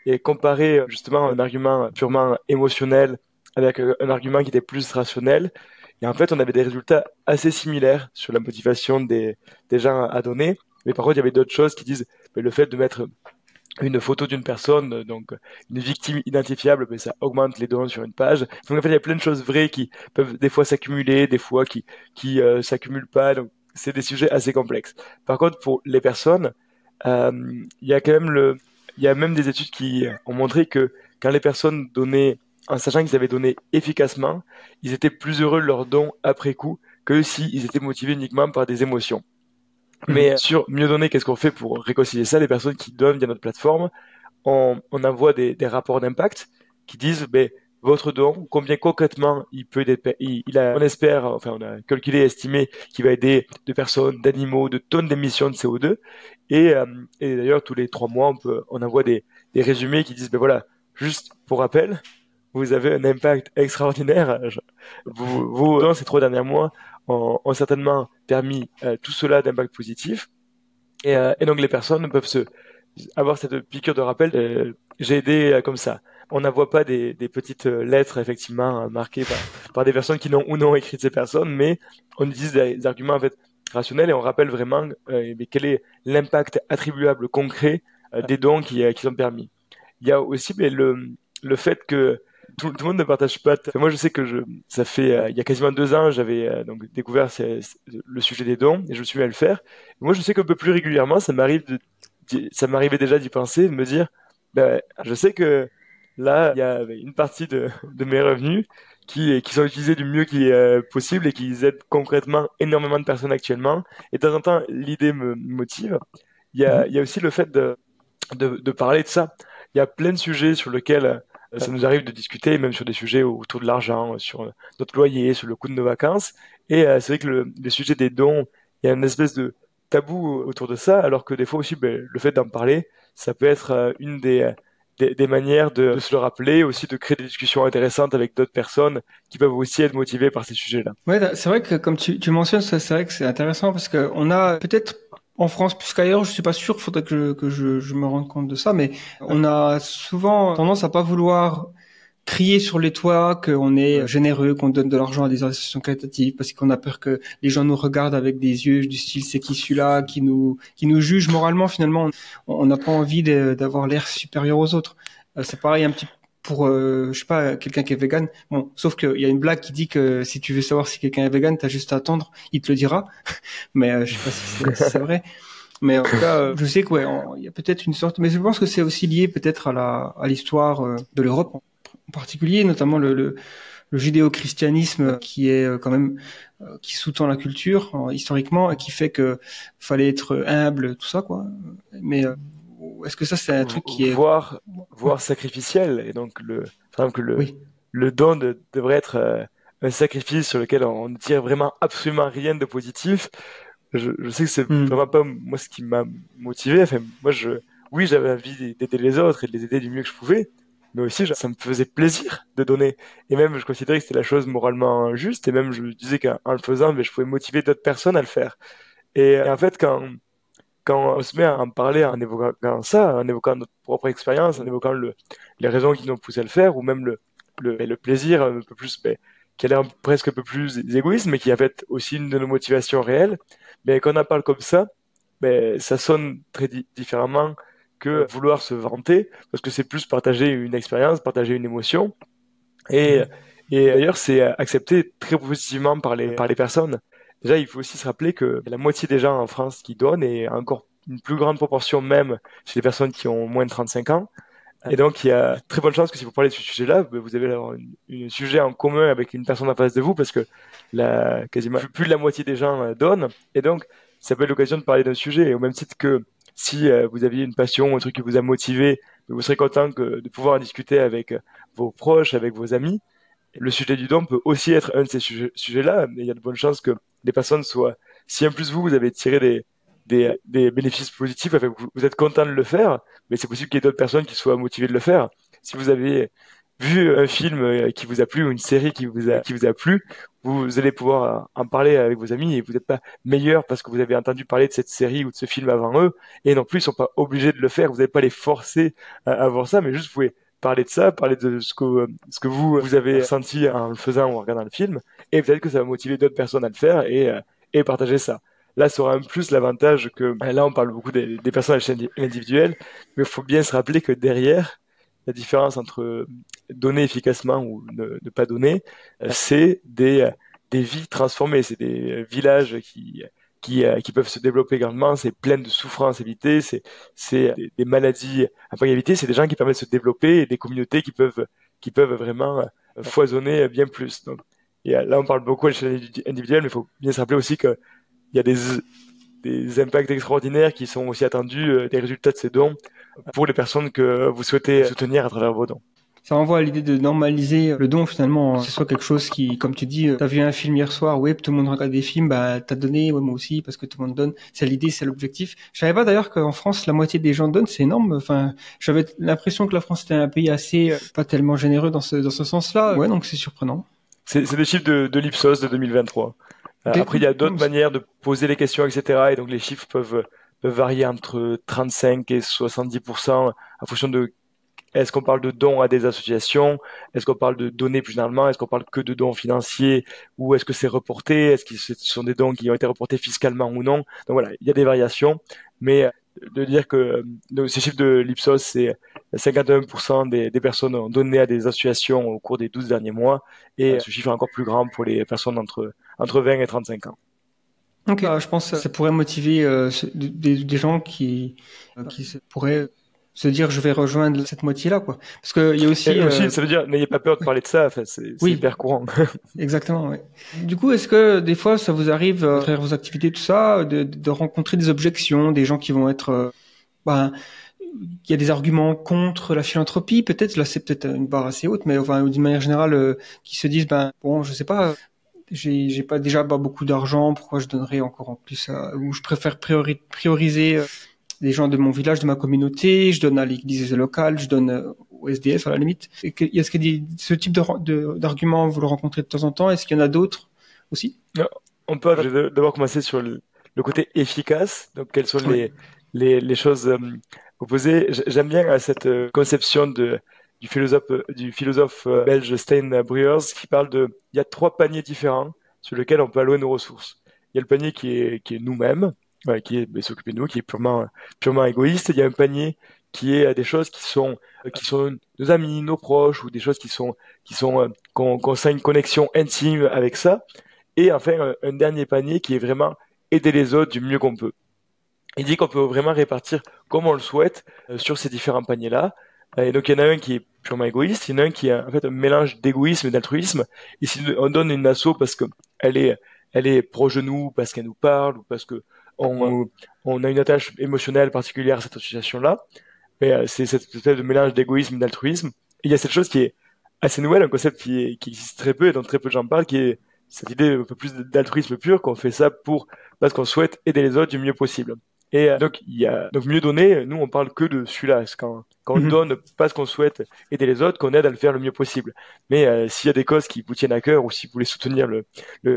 et comparé justement un argument purement émotionnel avec un argument qui était plus rationnel. Et en fait, on avait des résultats assez similaires sur la motivation des gens à donner. Mais par contre, il y avait d'autres choses qui disent le fait de mettre une photo d'une personne, donc une victime identifiable, ça augmente les dons sur une page. Donc en fait, il y a plein de choses vraies qui peuvent des fois s'accumuler, des fois qui s'accumulent pas. Donc c'est des sujets assez complexes. Par contre, pour les personnes, il y a quand même il y a même des études qui ont montré que quand les personnes donnaient en sachant qu'ils avaient donné efficacement, ils étaient plus heureux de leurs dons après coup que s'ils étaient motivés uniquement par des émotions. Mais sur mieux donner, qu'est-ce qu'on fait pour réconcilier ça? Les personnes qui donnent via notre plateforme, on envoie des rapports d'impact qui disent votre don, combien concrètement on espère, enfin on a calculé et estimé qu'il va aider de personnes, d'animaux, de tonnes d'émissions de CO2. Et d'ailleurs, tous les 3 mois, on envoie des résumés qui disent voilà, juste pour rappel, vous avez un impact extraordinaire. Vos dons ces 3 derniers mois ont certainement permis tout cela d'impact positif. Et donc les personnes peuvent avoir cette piqûre de rappel. J'ai aidé comme ça. On n'envoie pas des petites lettres effectivement marquées par des personnes qui n'ont ou non écrit ces personnes, mais on utilise des arguments en fait rationnels et on rappelle vraiment quel est l'impact attribuable concret des dons qui sont permis. Il y a aussi le fait que tout le monde ne partage pas. Moi, je sais que ça fait il y a quasiment 2 ans, j'avais donc découvert le sujet des dons et je me suis mis à le faire. Et moi, je sais qu'un peu plus régulièrement, ça m'arrivait déjà d'y penser, de me dire, je sais que là, il y a une partie de mes revenus qui sont utilisés du mieux qui est possible et qui aident concrètement énormément de personnes actuellement. Et de temps en temps, l'idée me motive. Il y a aussi le fait de parler de ça. Il y a plein de sujets sur lesquels ça nous arrive de discuter, même sur des sujets autour de l'argent, sur notre loyer, sur le coût de nos vacances. Et c'est vrai que le sujet des dons, il y a une espèce de tabou autour de ça, alors que des fois aussi, le fait d'en parler, ça peut être une des manières de se le rappeler, aussi de créer des discussions intéressantes avec d'autres personnes qui peuvent aussi être motivées par ces sujets-là. Ouais, c'est vrai que comme tu mentionnes, c'est vrai que c'est intéressant parce que on a peut-être en France plus qu'ailleurs, je suis pas sûr, faudrait que je me rende compte de ça, mais on a souvent tendance à pas vouloir crier sur les toits qu'on est généreux, qu'on donne de l'argent à des associations caritatives parce qu'on a peur que les gens nous regardent avec des yeux du style c'est qui celui-là, qui nous juge moralement. Finalement, on n'a pas envie d'avoir l'air supérieur aux autres. C'est pareil un petit pour, je sais pas, quelqu'un qui est vegan. Bon, sauf qu'il y a une blague qui dit que si tu veux savoir si quelqu'un est vegan, t'as juste à attendre, il te le dira. Mais je sais pas si c'est vrai. Mais en tout cas, je sais qu'il y a peut-être une sorte, mais je pense que c'est aussi lié peut-être à l'histoire de l'Europe en particulier, notamment le judéo-christianisme qui est quand même qui sous-tend la culture historiquement et qui fait que fallait être humble, tout ça quoi. Mais est-ce que ça c'est un truc qui est voire sacrificiel, et donc par exemple oui. le don devrait être un sacrifice sur lequel on ne tire vraiment absolument rien de positif. Je sais que c'est vraiment pas moi ce qui m'a motivé. Enfin, moi oui, j'avais envie d'aider les autres et de les aider du mieux que je pouvais, mais aussi ça me faisait plaisir de donner. Et même je considérais que c'était la chose moralement juste, et même je disais qu'en le faisant, mais je pouvais motiver d'autres personnes à le faire. Et en fait, quand on se met à en parler en évoquant ça, en évoquant notre propre expérience, en évoquant les raisons qui nous ont poussé à le faire, ou même le plaisir un peu plus, qui a l'air presque un peu plus égoïste, mais qui est en fait aussi une de nos motivations réelles, mais quand on en parle comme ça, ça sonne très différemment que vouloir se vanter, parce que c'est plus partager une expérience, partager une émotion, et d'ailleurs c'est accepté très positivement par les personnes. Déjà, il faut aussi se rappeler que la moitié des gens en France qui donnent, et encore une plus grande proportion même chez les personnes qui ont moins de 35 ans. Et donc, il y a très bonne chance que si vous parlez de ce sujet-là, vous avez un sujet en commun avec une personne en face de vous, parce que quasiment plus de la moitié des gens donnent. Et donc, ça peut être l'occasion de parler d'un sujet. Et au même titre que si vous aviez une passion, un truc qui vous a motivé, vous serez content de pouvoir en discuter avec vos proches, avec vos amis. Le sujet du don peut aussi être un de ces sujets-là, mais il y a de bonnes chances que les personnes soient... Si en plus vous avez tiré des bénéfices positifs, enfin, vous êtes content de le faire, mais c'est possible qu'il y ait d'autres personnes qui soient motivées de le faire. Si vous avez vu un film qui vous a plu, ou une série qui vous a plu, vous allez pouvoir en parler avec vos amis, et vous n'êtes pas meilleur parce que vous avez entendu parler de cette série ou de ce film avant eux, et non plus ils sont pas obligés de le faire, vous n'allez pas les forcer à voir ça, mais juste vous pouvez parler de ça, parler de ce que vous avez senti en le faisant ou en regardant le film, et peut-être que ça va motiver d'autres personnes à le faire, et partager ça. Là, ça aura un plus l'avantage que, là, on parle beaucoup des personnes à l'échelle individuelle, mais il faut bien se rappeler que derrière, la différence entre donner efficacement ou ne pas donner, c'est des vies transformées, c'est des villages qui peuvent se développer également, c'est plein de souffrances évitées, c'est des maladies à pas éviter, c'est des gens qui permettent de se développer, et des communautés qui peuvent vraiment foisonner bien plus. Donc, et là, on parle beaucoup à l'échelle individuelle, mais il faut bien se rappeler aussi que il y a des impacts extraordinaires qui sont aussi attendus des résultats de ces dons pour les personnes que vous souhaitez soutenir à travers vos dons. Ça renvoie à l'idée de normaliser le don finalement. Ce soit quelque chose qui, comme tu dis, t'as vu un film hier soir, oui, tout le monde regarde des films, t'as donné, ouais, moi aussi, parce que tout le monde donne. C'est l'idée, c'est l'objectif. Je savais pas d'ailleurs qu'en France, la moitié des gens donnent, c'est énorme. Enfin, j'avais l'impression que la France était un pays assez, pas tellement généreux dans ce sens-là. Ouais, donc c'est surprenant. C'est des chiffres de l'Ipsos de 2023. Après, il y a d'autres manières de poser les questions, etc. Et donc, les chiffres peuvent varier entre 35 et 70% en fonction de est-ce qu'on parle de dons à des associations, est-ce qu'on parle de donner plus généralement, est-ce qu'on parle que de dons financiers, ou est-ce que c'est reporté, est-ce que ce sont des dons qui ont été reportés fiscalement ou non. Donc voilà, il y a des variations, mais de dire que ces chiffres de l'Ipsos, c'est 51% des personnes ont donné à des associations au cours des 12 derniers mois, et ce chiffre est encore plus grand pour les personnes entre 20 et 35 ans. Donc je pense que ça pourrait motiver des gens qui pourraient se dire je vais rejoindre cette moitié-là, quoi. Parce que il y a aussi, ça veut dire n'ayez pas peur de parler de ça. Enfin, c'est hyper courant. Exactement. Oui. Du coup, est-ce que des fois ça vous arrive à travers vos activités, tout ça, de rencontrer des objections, des gens qui vont être, il y a des arguments contre la philanthropie, peut-être. Là, c'est peut-être une barre assez haute, mais enfin, d'une manière générale, qui se disent, bon, je sais pas. J'ai pas déjà beaucoup d'argent, pourquoi je donnerais encore en plus ou je préfère prioriser les gens de mon village, de ma communauté, je donne à l'église locale, je donne au SDF à la limite. Est-ce que ce type d'argument, vous le rencontrez de temps en temps? Est-ce qu'il y en a d'autres aussi? On peut d'abord commencer sur le côté efficace. Donc, quelles sont les choses opposées? J'aime bien cette conception du philosophe belge Stein Bruyers qui parle il y a 3 paniers différents sur lesquels on peut allouer nos ressources. Il y a le panier qui est nous-mêmes, qui est s'occuper de nous, qui est purement égoïste. Il y a un panier qu'il y ait des choses qui sont nos amis, nos proches, ou des choses qu'on sent une connexion intime avec ça. Et enfin, un dernier panier qui est vraiment aider les autres du mieux qu'on peut. Il dit qu'on peut vraiment répartir comme on le souhaite sur ces différents paniers-là. Et donc, il y en a un qui est purement égoïste, il y en a un qui est en fait un mélange d'égoïsme et d'altruisme. Et si on donne une asso parce que elle est proche de nous, parce qu'elle nous parle, ou parce que on a une attache émotionnelle particulière à cette association-là, mais c'est cette espèce de mélange d'égoïsme et d'altruisme. Et il y a cette chose qui est assez nouvelle, un concept qui existe très peu et dont très peu de gens parlent, qui est cette idée un peu plus d'altruisme pur, qu'on fait ça parce qu'on souhaite aider les autres du mieux possible. Et donc, donc mieux donner, nous on parle que de celui-là. C'est quand on donne parce qu'on souhaite aider les autres, qu'on aide à le faire le mieux possible. Mais s'il y a des causes qui vous tiennent à cœur, ou si vous voulez soutenir le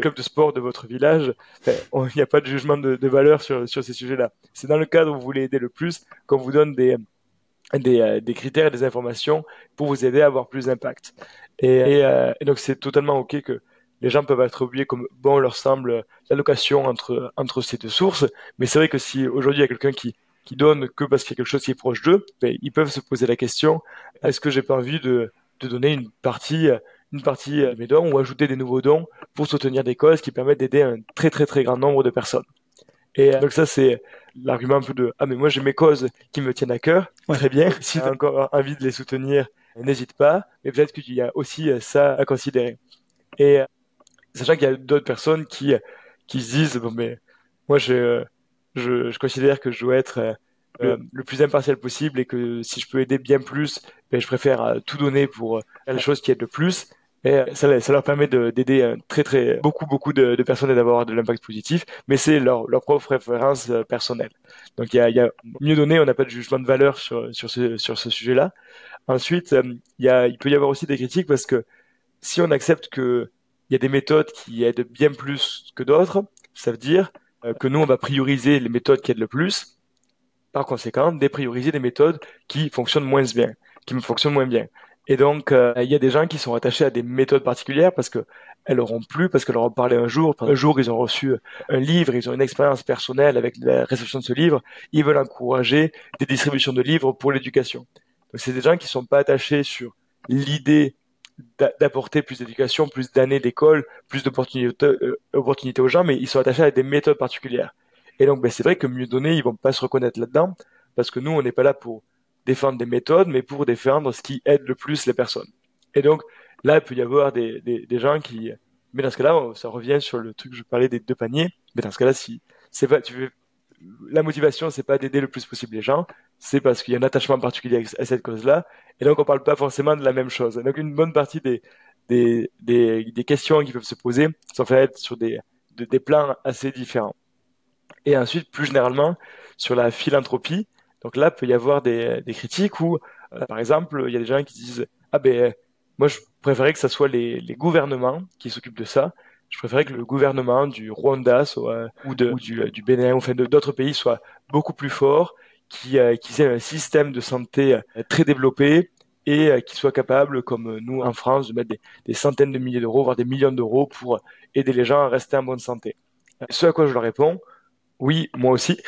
club de sport de votre village, il n'y a pas de jugement de valeur sur ces sujets-là. C'est dans le cadre où vous voulez aider le plus qu'on vous donne des critères et des informations pour vous aider à avoir plus d'impact. Et donc c'est totalement ok que les gens peuvent attribuer comme bon leur semble l'allocation entre ces deux sources, mais c'est vrai que si aujourd'hui il y a quelqu'un qui donne que parce qu'il y a quelque chose qui est proche d'eux, ils peuvent se poser la question, est-ce que j'ai pas envie de donner une partie de mes dons, ou ajouter des nouveaux dons pour soutenir des causes qui permettent d'aider un très très très grand nombre de personnes. Et donc ça, c'est l'argument un peu de « Ah, mais moi, j'ai mes causes qui me tiennent à cœur. Ouais. Très bien. Si tu as encore envie de les soutenir, n'hésite pas. Mais peut-être qu'il y a aussi ça à considérer. » Et sachant qu'il y a d'autres personnes qui se disent « Bon, mais moi, je considère que je dois être le plus impartial possible, et que si je peux aider bien plus, je préfère tout donner pour faire les choses qui aident le plus. » Et ça leur permet d'aider beaucoup de personnes et d'avoir de l'impact positif, mais c'est leur propre préférence personnelle. Donc il y a mieux donné, on n'a pas de jugement de valeur sur ce sujet-là. Ensuite, il peut y avoir aussi des critiques, parce que si on accepte que il y a des méthodes qui aident bien plus que d'autres, ça veut dire que nous on va prioriser les méthodes qui aident le plus, par conséquent déprioriser des méthodes qui fonctionnent moins bien. Et donc, il y a des gens qui sont attachés à des méthodes particulières parce que elles leur ont plu, parce que leur ont parlé un jour. Un jour, ils ont reçu un livre, ils ont une expérience personnelle avec la réception de ce livre. Ils veulent encourager des distributions de livres pour l'éducation. Donc, c'est des gens qui sont pas attachés sur l'idée d'apporter plus d'éducation, plus d'années d'école, plus d'opportunités aux gens, mais ils sont attachés à des méthodes particulières. Et donc, c'est vrai que mieux donner, ils vont pas se reconnaître là-dedans, parce que nous, on n'est pas là pour défendre des méthodes, mais pour défendre ce qui aide le plus les personnes. Et donc, là, il peut y avoir des gens qui... Mais dans ce cas-là, ça revient sur le truc que je parlais des deux paniers. Mais dans ce cas-là, si c'est pas, la motivation, c'est pas d'aider le plus possible les gens, c'est parce qu'il y a un attachement particulier à cette cause-là. Et donc, on parle pas forcément de la même chose. Et donc, une bonne partie des questions qui peuvent se poser sont faites sur des plans assez différents. Et ensuite, plus généralement, sur la philanthropie, donc là, il peut y avoir des critiques où, par exemple, il y a des gens qui disent « Ah moi, je préférais que ce soit les gouvernements qui s'occupent de ça. Je préférais que le gouvernement du Rwanda ou du Bénin, ou enfin d'autres pays, soit beaucoup plus fort, qui ait un système de santé très développé, et qui soit capable, comme nous en France, de mettre des centaines de milliers d'euros, voire des millions d'euros pour aider les gens à rester en bonne santé. » Ce à quoi je leur réponds « Oui, moi aussi. »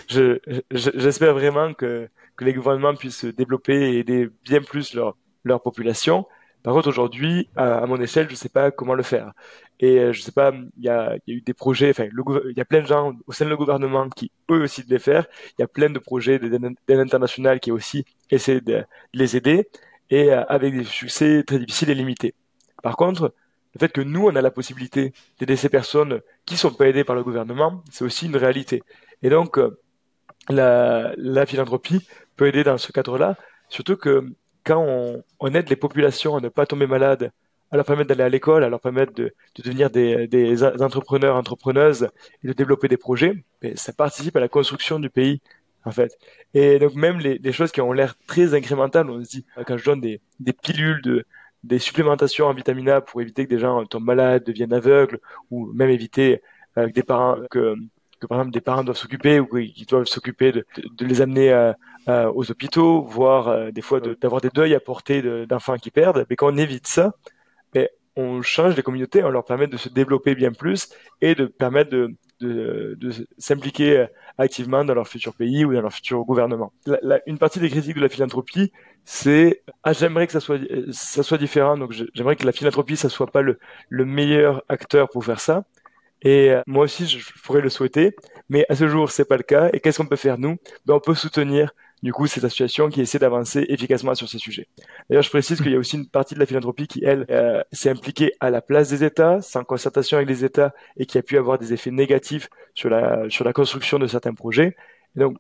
J'espère vraiment que les gouvernements puissent se développer et aider bien plus leur population. Par contre, aujourd'hui, à mon échelle, je sais pas comment le faire. Et je sais pas, il y a eu des projets, enfin, il y a plein de gens au sein du gouvernement qui, eux aussi, devaient faire. Il y a plein de projets d'aide internationale qui aussi essaient de les aider, et avec des succès très difficiles et limités. Par contre, le fait que nous, on a la possibilité d'aider ces personnes qui sont pas aidées par le gouvernement, c'est aussi une réalité. Et donc, la philanthropie peut aider dans ce cadre-là, surtout que quand on aide les populations à ne pas tomber malades, à leur permettre d'aller à l'école, à leur permettre de devenir des entrepreneurs, entrepreneuses, et de développer des projets, ça participe à la construction du pays, en fait. Et donc même les choses qui ont l'air très incrémentales, on se dit, quand je donne des pilules des supplémentations en vitamine A pour éviter que des gens tombent malades, deviennent aveugles, ou même éviter que par exemple des parents doivent s'occuper, ou qu'ils doivent s'occuper de les amener aux hôpitaux, voire des fois d'avoir des deuils à porter d'enfants qui perdent. Mais quand on évite ça, on change les communautés, on leur permet de se développer bien plus, et de permettre de s'impliquer activement dans leur futur pays ou dans leur futur gouvernement. Une partie des critiques de la philanthropie, c'est j'aimerais que ça soit différent. Donc j'aimerais que la philanthropie, ça soit pas le meilleur acteur pour faire ça. Et moi aussi, je pourrais le souhaiter, mais à ce jour, c'est pas le cas. Et qu'est-ce qu'on peut faire nous? On peut soutenir du coup cette association qui essaie d'avancer efficacement sur ces sujets. D'ailleurs, je précise qu'il y a aussi une partie de la philanthropie qui, elle, s'est impliquée à la place des États, sans concertation avec les États, et qui a pu avoir des effets négatifs sur la construction de certains projets. Et donc,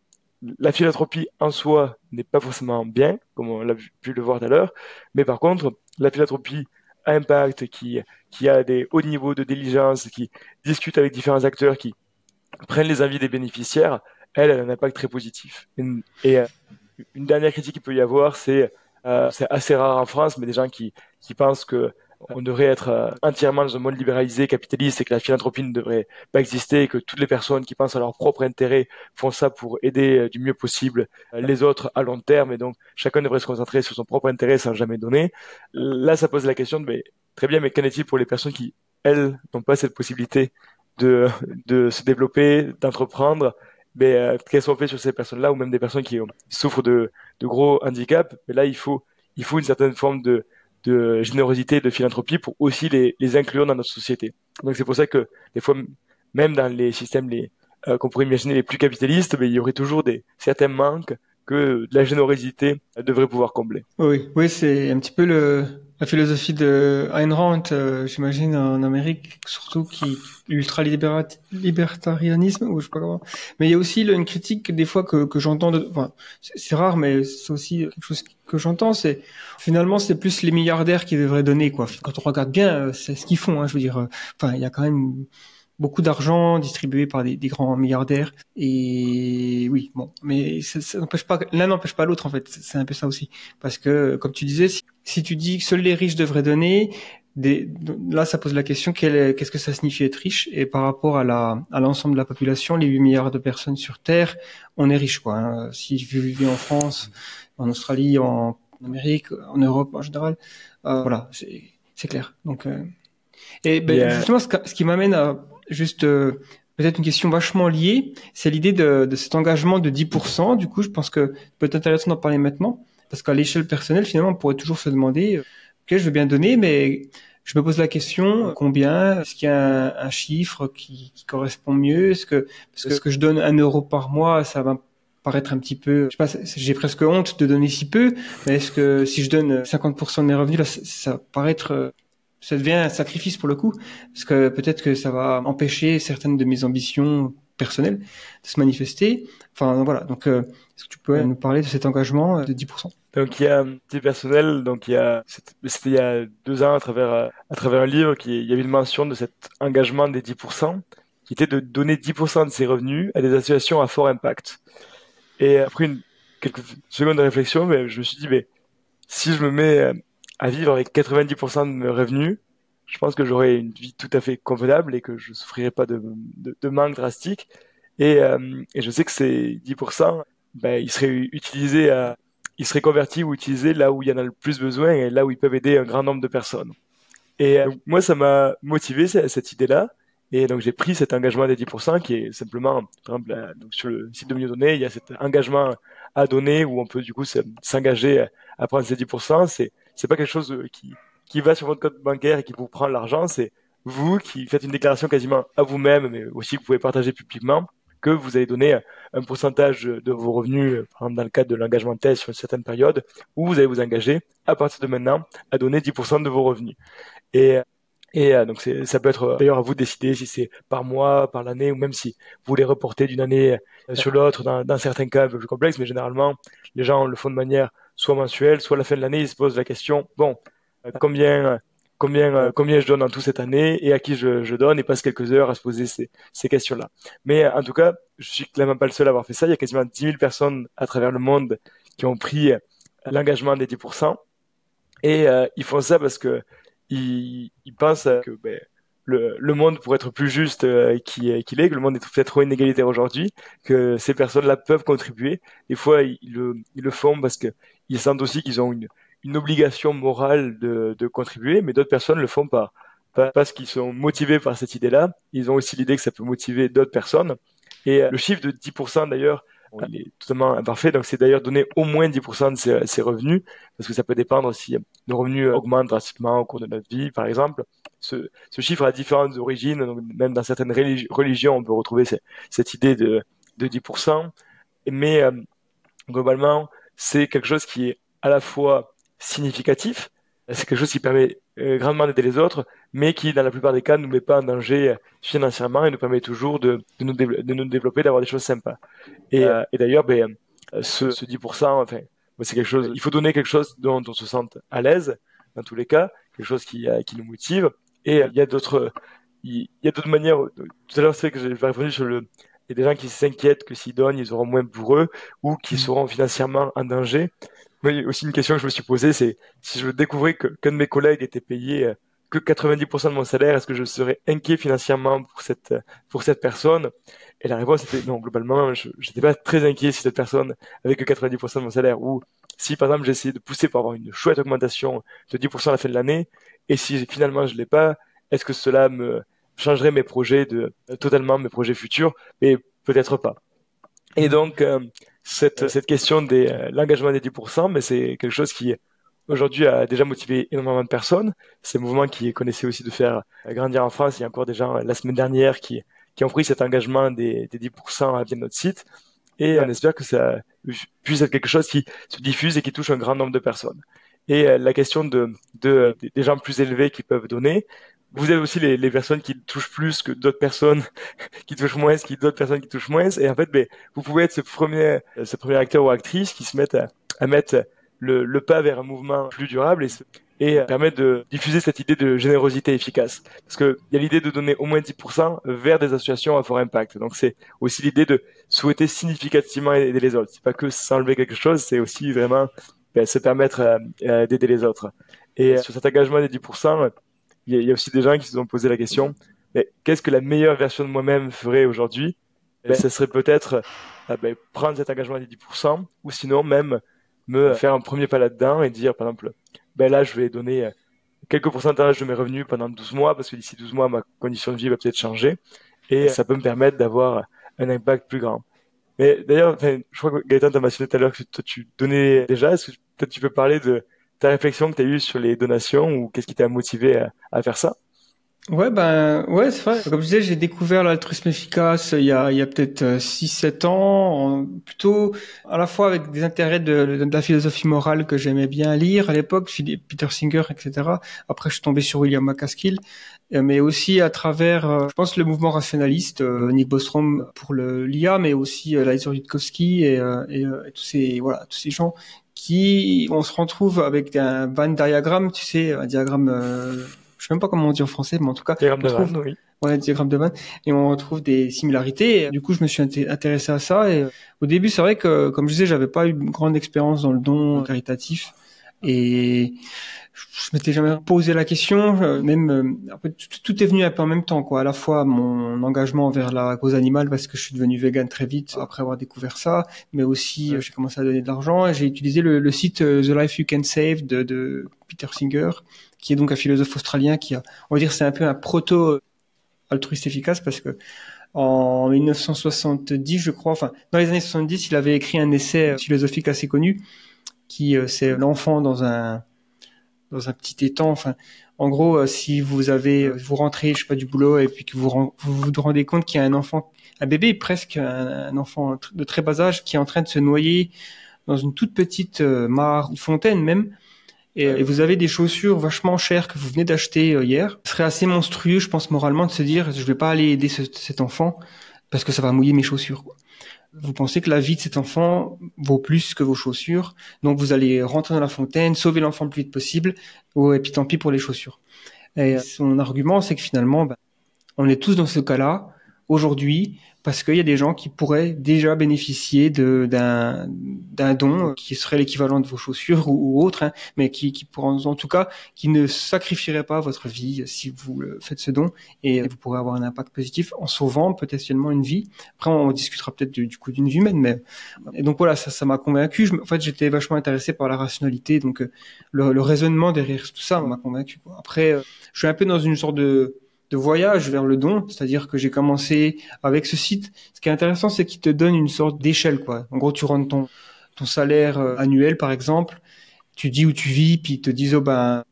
la philanthropie en soi n'est pas forcément bien, comme on l'a pu le voir tout à l'heure, mais par contre, la philanthropie à impact, qui a des hauts niveaux de diligence, qui discute avec différents acteurs, qui prennent les avis des bénéficiaires, elle a un impact très positif. Et une dernière critique qu'il peut y avoir, c'est assez rare en France, mais des gens qui pensent que on devrait être entièrement dans un monde libéralisé, capitaliste, et que la philanthropie ne devrait pas exister, et que toutes les personnes qui pensent à leur propre intérêt font ça pour aider du mieux possible les autres à long terme, et donc chacun devrait se concentrer sur son propre intérêt sans jamais donner. Là, ça pose la question de, mais, très bien, mais qu'en est-il pour les personnes qui, elles, n'ont pas cette possibilité de se développer, d'entreprendre? Mais qu'elles sont faites sur ces personnes-là, ou même des personnes qui souffrent de gros handicaps? Mais là, il faut une certaine forme de générosité et de philanthropie pour aussi les inclure dans notre société. Donc c'est pour ça que des fois, même dans les systèmes qu'on pourrait imaginer les plus capitalistes, mais il y aurait toujours certains manques que la générosité devrait pouvoir combler. Oui, c'est un petit peu la philosophie de Ayn Rand, j'imagine, en Amérique, surtout, qui l'ultra-libertarianisme, ou je sais pas comment. Mais il y a aussi une critique, des fois, que j'entends, enfin, c'est rare, mais c'est aussi quelque chose que j'entends, c'est, finalement, c'est plus les milliardaires qui devraient donner, quoi. Quand on regarde bien, c'est ce qu'ils font, je veux dire, enfin, il y a quand même beaucoup d'argent distribué par des grands milliardaires. Et oui, bon, mais ça n'empêche pas, l'un n'empêche pas l'autre, en fait. C'est un peu ça aussi. Parce que, comme tu disais, si tu dis que seuls les riches devraient donner, là, ça pose la question, qu'est-ce que ça signifie être riche? Et par rapport à l'ensemble de la population, les 8 milliards de personnes sur Terre, on est riche, quoi. Si je vivais en France, en Australie, en Amérique, en Europe en général, voilà, c'est clair. Donc, justement, ce qui m'amène à juste peut-être une question vachement liée, c'est l'idée de cet engagement de 10%. Du coup, je pense que peut être intéressant d'en parler maintenant, parce qu'à l'échelle personnelle, finalement, on pourrait toujours se demander, ok, je veux bien donner, mais je me pose la question, combien? Est-ce qu'il y a un chiffre qui correspond mieux? Est-ce que je donne 1 euro par mois, ça va paraître un petit peu, je sais pas, j'ai presque honte de donner si peu, mais est-ce que si je donne 50% de mes revenus, là, ça paraît être ça devient un sacrifice pour le coup, parce que peut-être que ça va empêcher certaines de mes ambitions personnelles de se manifester. Enfin voilà, donc est-ce que tu peux nous parler de cet engagement de 10%? Donc il y a un petit personnel, c'était il y a 2 ans à travers un livre il y avait une mention de cet engagement des 10%, qui était de donner 10% de ses revenus à des associations à fort impact. Et après quelques secondes de réflexion, je me suis dit, si je me mets à vivre avec 90% de mes revenus, je pense que j'aurais une vie tout à fait convenable et que je souffrirais pas de manque drastique. Et je sais que ces 10%, ils seraient convertis ou utilisés là où il y en a le plus besoin et là où ils peuvent aider un grand nombre de personnes. Et donc, moi, ça m'a motivé, cette idée-là. Et donc, j'ai pris cet engagement des 10% qui est simplement, par exemple, donc sur le site de Mieux Donner, il y a cet engagement à donner où on peut du coup s'engager à prendre ces 10%. C'est pas quelque chose qui va sur votre compte bancaire et qui vous prend l'argent. C'est vous qui faites une déclaration quasiment à vous-même, mais aussi que vous pouvez partager publiquement, que vous allez donner un pourcentage de vos revenus, par exemple dans le cadre de l'engagement TES sur une certaine période, où vous allez vous engager à partir de maintenant à donner 10% de vos revenus. Et donc ça peut être d'ailleurs à vous de décider si c'est par mois, par l'année, ou même si vous voulez reporter d'une année sur l'autre, dans certains cas un peu plus complexes, mais généralement les gens le font de manière soit mensuelle, soit à la fin de l'année, ils se posent la question, combien je donne en tout cette année et à qui je donne, et passe quelques heures à se poser ces questions-là. Mais en tout cas, je suis clairement pas le seul à avoir fait ça. Il y a quasiment 10 000 personnes à travers le monde qui ont pris l'engagement des 10%, et ils font ça parce que ils pensent que le monde pourrait être plus juste qu'il est, que le monde est peut-être trop inégalitaire aujourd'hui, que ces personnes-là peuvent contribuer. Des fois, ils le font parce que ils sentent aussi qu'ils ont une obligation morale de contribuer, mais d'autres personnes le font par parce qu'ils sont motivés par cette idée-là, ils ont aussi l'idée que ça peut motiver d'autres personnes. Et le chiffre de 10% d'ailleurs, il est totalement imparfait, donc c'est d'ailleurs donner au moins 10% de ses revenus, parce que ça peut dépendre si nos revenus augmentent drastiquement au cours de notre vie, par exemple. Ce chiffre a différentes origines, donc même dans certaines religions, on peut retrouver cette idée de 10%, mais globalement, c'est quelque chose qui est à la fois significatif, c'est quelque chose qui permet grandement d'aider les autres, mais qui, dans la plupart des cas, ne nous met pas en danger financièrement et nous permet toujours de nous développer, d'avoir des choses sympas. Et d'ailleurs, ce 10%, enfin, c'est quelque chose, il faut donner quelque chose dont on se sente à l'aise, dans tous les cas, quelque chose qui nous motive. Et il y a d'autres manières. Tout à l'heure, c'est que j'ai répondu sur il y a des gens qui s'inquiètent que s'ils donnent, ils auront moins pour eux, ou qui seront financièrement en danger. Oui, aussi une question que je me suis posée, c'est si je découvrais qu'un de mes collègues était payé que 90% de mon salaire, est-ce que je serais inquiet financièrement pour cette personne? Et la réponse était non, globalement, je n'étais pas très inquiet si cette personne avait que 90% de mon salaire. Ou si, par exemple, j'essayais de pousser pour avoir une chouette augmentation de 10% à la fin de l'année, et si finalement je l'ai pas, est-ce que cela me changerait mes projets totalement mes projets futurs? Mais peut-être pas. Et donc, cette question l'engagement des 10%, mais c'est quelque chose qui aujourd'hui a déjà motivé énormément de personnes. C'est un mouvement qui connaissait aussi de faire grandir en France. Il y a encore des gens la semaine dernière qui ont pris cet engagement des 10% via notre site. Et on espère que ça puisse être quelque chose qui se diffuse et qui touche un grand nombre de personnes. Et la question des gens plus élevés qui peuvent donner, vous avez aussi les personnes qui touchent plus que d'autres personnes qui touchent moins, d'autres personnes qui touchent moins. Et en fait, vous pouvez être ce premier acteur ou actrice qui se mettent à mettre le pas vers un mouvement plus durable et permettre de diffuser cette idée de générosité efficace. Parce que il y a l'idée de donner au moins 10% vers des associations à fort impact. Donc c'est aussi l'idée de souhaiter significativement aider les autres. C'est pas que s'enlever quelque chose, c'est aussi vraiment se permettre d'aider les autres. Et sur cet engagement des 10%, il y a aussi des gens qui se sont posé la question, mais qu'est-ce que la meilleure version de moi-même ferait aujourd'hui? Ça serait peut-être prendre cet engagement des 10%, ou sinon même me faire un premier pas là-dedans et dire, par exemple, là, je vais donner quelques pourcentages de mes revenus pendant 12 mois, parce que d'ici 12 mois, ma condition de vie va peut-être changer, et ça peut me permettre d'avoir un impact plus grand. Mais d'ailleurs, je crois que Gaëtan t'a mentionné tout à l'heure que toi, tu donnais déjà. Est-ce que peut-être tu peux parler de ta réflexion que tu as eue sur les donations, ou qu'est-ce qui t'a motivé à faire ça? Ouais, c'est vrai. Comme je disais, j'ai découvert l'altruisme efficace il y a peut-être 6-7 ans, plutôt à la fois avec des intérêts de la philosophie morale que j'aimais bien lire à l'époque, Peter Singer, etc. Après, je suis tombé sur William McCaskill, mais aussi à travers, je pense, le mouvement rationaliste, Nick Bostrom pour l'IA, mais aussi Eliezer Yudkowsky et tous ces gens qui, on se retrouve avec un Venn diagramme, tu sais, un diagramme, je sais même pas comment on dit en français, mais en tout cas, diagramme de Venn, oui. Ouais, diagramme de Venn, et on retrouve des similarités. Et du coup, je me suis intéressé à ça. Et au début, c'est vrai que, comme je disais, j'avais pas eu une grande expérience dans le don caritatif, et je m'étais jamais posé la question. En fait, tout est venu un peu en même temps, quoi. À la fois mon engagement vers la cause animale, parce que je suis devenu vegan très vite après avoir découvert ça, mais aussi j'ai commencé à donner de l'argent. Et j'ai utilisé le site The Life You Can Save de Peter Singer, qui est donc un philosophe australien on va dire, c'est un peu un proto altruiste efficace, parce que en 1970, je crois, enfin dans les années 70, il avait écrit un essai philosophique assez connu c'est l'enfant dans un petit étang. Enfin, en gros, si vous rentrez, je sais pas, du boulot, et puis que vous vous rendez compte qu'il y a un bébé presque, un enfant de très bas âge, qui est en train de se noyer dans une toute petite mare ou fontaine même, et vous avez des chaussures vachement chères que vous venez d'acheter hier, ce serait assez monstrueux, je pense, moralement, de se dire, je vais pas aller aider cet enfant parce que ça va mouiller mes chaussures, quoi. Vous pensez que la vie de cet enfant vaut plus que vos chaussures, donc vous allez rentrer dans la fontaine, sauver l'enfant le plus vite possible, et puis tant pis pour les chaussures. Et son argument, c'est que finalement, on est tous dans ce cas-là, aujourd'hui parce qu'il y a des gens qui pourraient déjà bénéficier d'un don qui serait l'équivalent de vos chaussures ou autre, hein, mais qui pourront, en tout cas, qui ne sacrifierait pas votre vie si vous faites ce don, et vous pourrez avoir un impact positif en sauvant potentiellement une vie. Après, on discutera peut-être du coup d'une vie humaine, mais et donc voilà, ça m'a convaincu. En fait, j'étais vachement intéressé par la rationalité, donc le raisonnement derrière tout ça m'a convaincu, quoi. Après, je suis un peu dans une sorte de voyage vers le don, c'est-à-dire que j'ai commencé avec ce site. Ce qui est intéressant, c'est qu'il te donne une sorte d'échelle, quoi. En gros, tu rentres ton salaire annuel, par exemple, tu dis où tu vis, puis ils te disent, oh ben,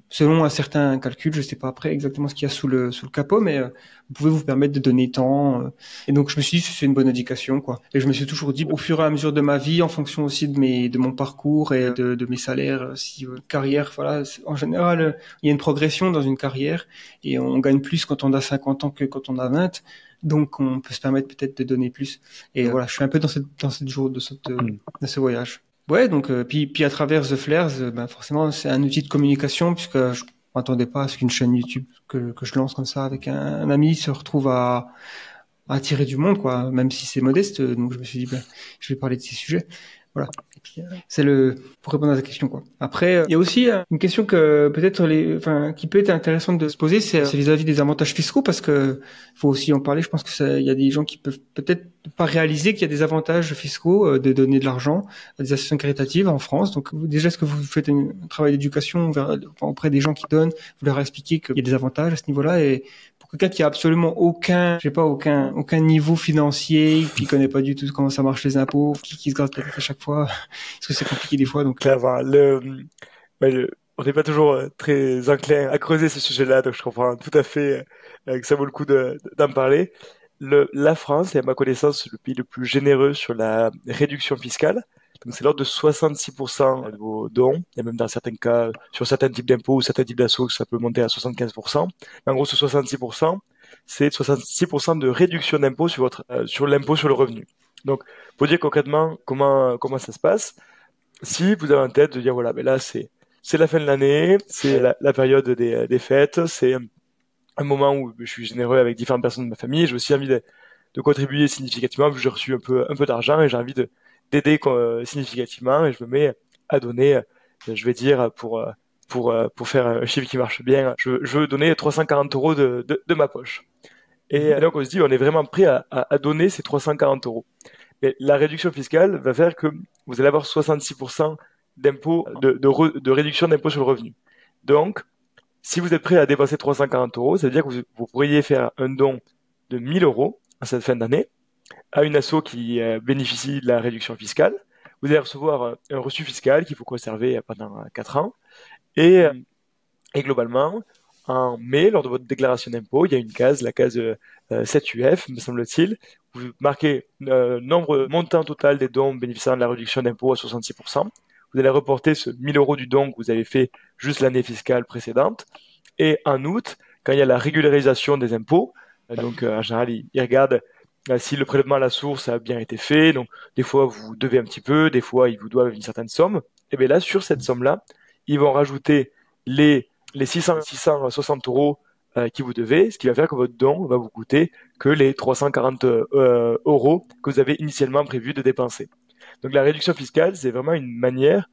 selon un certain calcul, je sais pas après exactement ce qu'il y a sous le capot, mais vous pouvez vous permettre de donner tant. Et donc je me suis dit c'est une bonne indication, quoi. Et je me suis toujours dit au fur et à mesure de ma vie, en fonction aussi de mon parcours et de mes salaires, si carrière, voilà, en général il y a une progression dans une carrière et on gagne plus quand on a 50 ans que quand on a 20. Donc on peut se permettre peut-être de donner plus. Et voilà, je suis un peu dans ce voyage. Ouais, donc puis à travers The Flares, ben forcément c'est un outil de communication puisque je m'attendais pas à ce qu'une chaîne YouTube que je lance comme ça avec un ami se retrouve à attirer du monde, quoi, même si c'est modeste. Donc je me suis dit ben je vais parler de ces sujets. Voilà. Et puis c'est pour répondre à ta question, quoi. Après, il y a aussi une question que peut-être qui peut être intéressante de se poser, c'est vis-à-vis des avantages fiscaux, parce que faut aussi en parler. Je pense que il y a des gens qui peuvent peut-être pas réaliser qu'il y a des avantages fiscaux de donner de l'argent à des associations caritatives en France. Donc déjà, est-ce que vous faites un travail d'éducation auprès des gens qui donnent, vous leur expliquez qu'il y a des avantages à ce niveau-là, et pour quelqu'un qui a absolument aucun niveau financier, qui connaît pas du tout comment ça marche les impôts, qui se gratte la tête à chaque fois, parce que c'est compliqué des fois. Donc clairement, on n'est pas toujours très enclin à creuser ce sujet-là, donc je comprends tout à fait que ça vaut le coup d'en parler. La France est, à ma connaissance, le pays le plus généreux sur la réduction fiscale. Donc c'est l'ordre de 66% de vos dons. Il y a même dans certains cas, sur certains types d'impôts ou certains types d'assauts, ça peut monter à 75%. Mais en gros, ce 66%, c'est 66% de réduction d'impôt sur l'impôt sur le revenu. Donc, pour dire concrètement comment ça se passe, si vous avez en tête de dire voilà, mais là c'est la fin de l'année, c'est la période des fêtes, c'est un moment où je suis généreux avec différentes personnes de ma famille, j'ai aussi envie de contribuer significativement, parce que j'ai reçu un peu d'argent et j'ai envie d'aider significativement, et je me mets à donner, je vais dire pour faire un chiffre qui marche bien, je veux donner 340 euros de ma poche. Et donc on se dit on est vraiment prêt à donner ces 340 euros. Mais la réduction fiscale va faire que vous allez avoir 66% d'impôt, de réduction d'impôt sur le revenu. Donc, si vous êtes prêt à dépenser 340 euros, ça veut dire que vous pourriez faire un don de 1000 euros à cette fin d'année à une asso qui bénéficie de la réduction fiscale. Vous allez recevoir un reçu fiscal qu'il faut conserver pendant 4 ans. Et globalement, en mai, lors de votre déclaration d'impôt, il y a une case, la case 7UF, me semble-t-il. Vous marquez montant total des dons bénéficiant de la réduction d'impôt à 66%. Vous allez reporter ce 1000 euros du don que vous avez fait juste l'année fiscale précédente. Et en août, quand il y a la régularisation des impôts, donc en général, ils regardent si le prélèvement à la source a bien été fait. Donc, des fois, vous devez un petit peu, des fois, ils vous doivent une certaine somme. Et bien là, sur cette somme-là, ils vont rajouter les 660 euros qui vous devez, ce qui va faire que votre don va vous coûter que les 340 euros que vous avez initialement prévu de dépenser. Donc la réduction fiscale, c'est vraiment une manière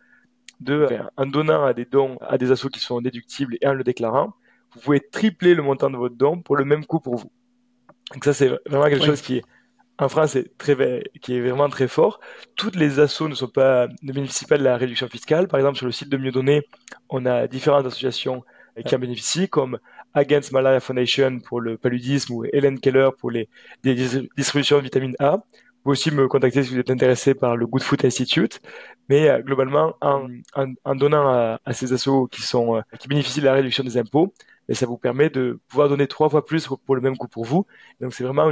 en donnant à des dons à des assos qui sont déductibles et en le déclarant, vous pouvez tripler le montant de votre don pour le même coût pour vous. Donc ça, c'est vraiment quelque chose qui est en France, qui est vraiment très fort. Toutes les assos ne bénéficient pas de la réduction fiscale. Par exemple, sur le site de Mieux Donner, on a différentes associations qui en bénéficient, comme Against Malaria Foundation pour le paludisme ou Helen Keller pour des distributions de vitamine A. Vous pouvez aussi me contacter si vous êtes intéressé par le Good Food Institute. Mais globalement, en donnant à ces assos qui bénéficient de la réduction des impôts, et ça vous permet de pouvoir donner 3 fois plus pour le même coût pour vous. Donc c'est vraiment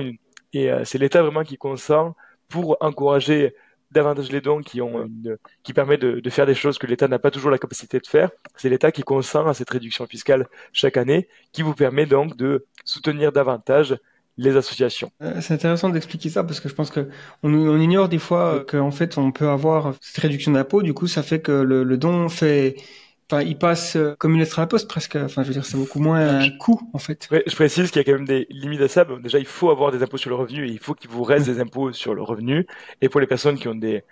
c'est l'État vraiment qui consent pour encourager davantage les dons qui permet de faire des choses que l'État n'a pas toujours la capacité de faire. C'est l'État qui consent à cette réduction fiscale chaque année, qui vous permet donc de soutenir davantage les associations. C'est intéressant d'expliquer ça, parce que je pense que on ignore des fois qu'en fait on peut avoir cette réduction d'impôt. Du coup, ça fait que le don fait enfin, il passe comme une lettre à la poste presque. Enfin, je veux dire, c'est beaucoup moins un coût en fait. Ouais, je précise qu'il y a quand même des limites à ça. Bon, déjà, il faut avoir des impôts sur le revenu et il faut qu'il vous reste des impôts sur le revenu. Et pour les personnes qui ont des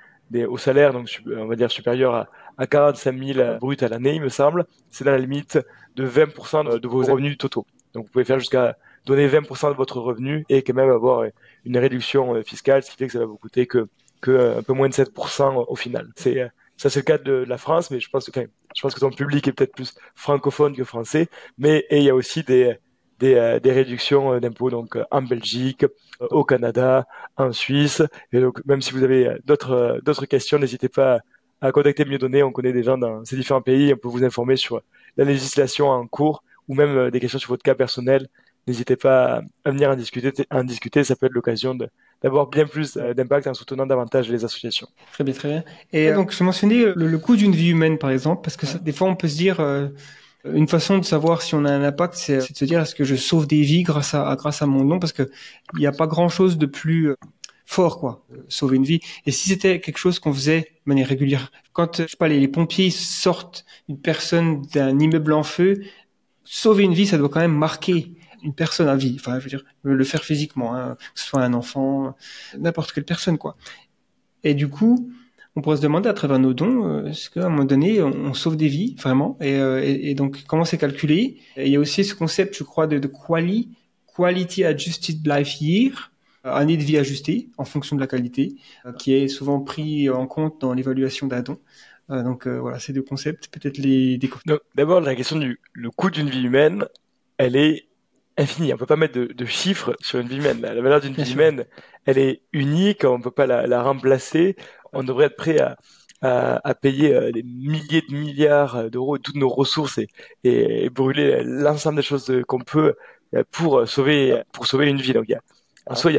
hauts salaires, donc on va dire supérieurs à 45 000 bruts à l'année, il me semble, c'est dans la limite de 20% de vos revenus totaux. Donc vous pouvez faire jusqu'à donner 20% de votre revenu et quand même avoir une réduction fiscale, ce qui fait que ça va vous coûter que un peu moins de 7% au final. Ça c'est le cas de la France, mais je pense que ton public est peut-être plus francophone que français. Et il y a aussi des réductions d'impôts donc en Belgique, au Canada, en Suisse. Et donc même si vous avez d'autres questions, n'hésitez pas à contacter Mieux Donné. On connaît des gens dans ces différents pays. On peut vous informer sur la législation en cours ou même des questions sur votre cas personnel. N'hésitez pas à venir en discuter. Ça peut être l'occasion d'avoir bien plus d'impact en soutenant davantage les associations. Très bien, très bien. Et donc, je mentionnais le coût d'une vie humaine, par exemple, parce que des fois, on peut se dire, une façon de savoir si on a un impact, c'est de se dire, est-ce que je sauve des vies grâce à mon don, parce que il n'y a pas grand-chose de plus fort, quoi, sauver une vie. Et si c'était quelque chose qu'on faisait de manière régulière, quand, je sais pas, les pompiers sortent une personne d'un immeuble en feu, sauver une vie, ça doit quand même marquer une personne à vie. Enfin, je veux dire, le faire physiquement, hein, que ce soit un enfant, n'importe quelle personne, quoi. Et du coup, on pourrait se demander à travers nos dons, est-ce qu'à un moment donné, on sauve des vies, vraiment, et donc comment c'est calculé. Et il y a aussi ce concept, je crois, de Quality Adjusted Life Year, année de vie ajustée en fonction de la qualité, qui est souvent pris en compte dans l'évaluation d'un don. Donc voilà, ces deux concepts, peut-être les découvrir. Donc, d'abord, la question le coût d'une vie humaine, elle est infinie. On peut pas mettre de chiffres sur une vie humaine. La valeur d'une vie humaine, elle est unique. On peut pas la remplacer. On devrait être prêt à payer des milliers de milliards d'euros, toutes nos ressources et brûler l'ensemble des choses qu'on peut pour sauver une vie. Donc, en soi,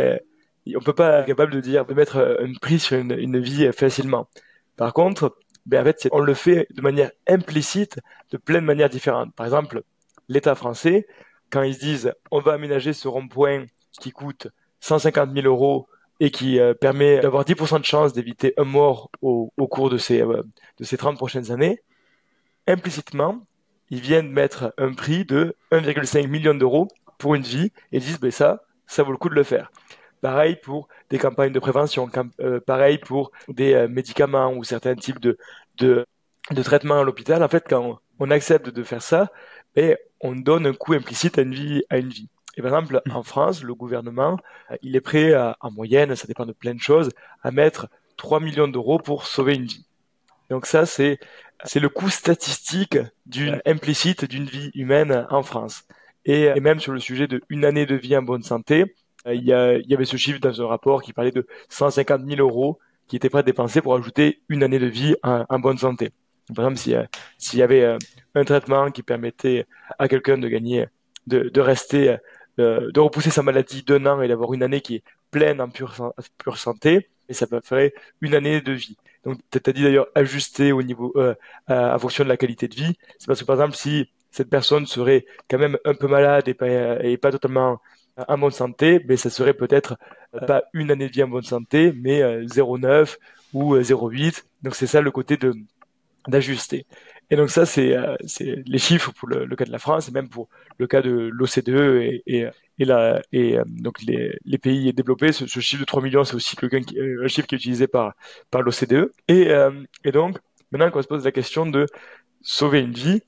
on peut pas être capable de mettre un prix sur une vie facilement. Par contre, en fait, on le fait de manière implicite, de plein de manières différentes. Par exemple, l'État français, quand ils se disent on va aménager ce rond-point qui coûte 150 000 euros et qui permet d'avoir 10% de chance d'éviter un mort au cours de ces 30 prochaines années, implicitement, ils viennent mettre un prix de 1,5 million d'euros pour une vie et ils disent ça vaut le coup de le faire. Pareil pour des campagnes de prévention, pareil pour des médicaments ou certains types de traitements à l'hôpital. En fait, quand on accepte de faire ça, on donne un coût implicite à une vie. Et par exemple, en France, le gouvernement, il est prêt en moyenne, ça dépend de plein de choses, à mettre 3 millions d'euros pour sauver une vie. Donc ça, c'est le coût statistique implicite d'une vie humaine en France. Et même sur le sujet d'une année de vie en bonne santé, il y avait ce chiffre dans un rapport qui parlait de 150 000 euros qui étaient prêts à dépenser pour ajouter une année de vie en bonne santé. Par exemple, s'il y avait un traitement qui permettait à quelqu'un de gagner, de rester, de repousser sa maladie d'un an et d'avoir une année qui est pleine en pure santé, et ça ferait une année de vie. Donc, tu as dit d'ailleurs ajuster au niveau, à fonction de la qualité de vie. C'est parce que par exemple, si cette personne serait quand même un peu malade et pas totalement en bonne santé, mais ça serait peut-être pas une année de vie en bonne santé, mais 0,9 ou 0,8. Donc c'est ça le côté d'ajuster. Et donc ça, c'est les chiffres pour le cas de la France et même pour le cas de l'OCDE donc les pays développés. Ce chiffre de 3 millions, c'est aussi un chiffre qui est utilisé par l'OCDE. Et donc, maintenant qu'on se pose la question de sauver une vie,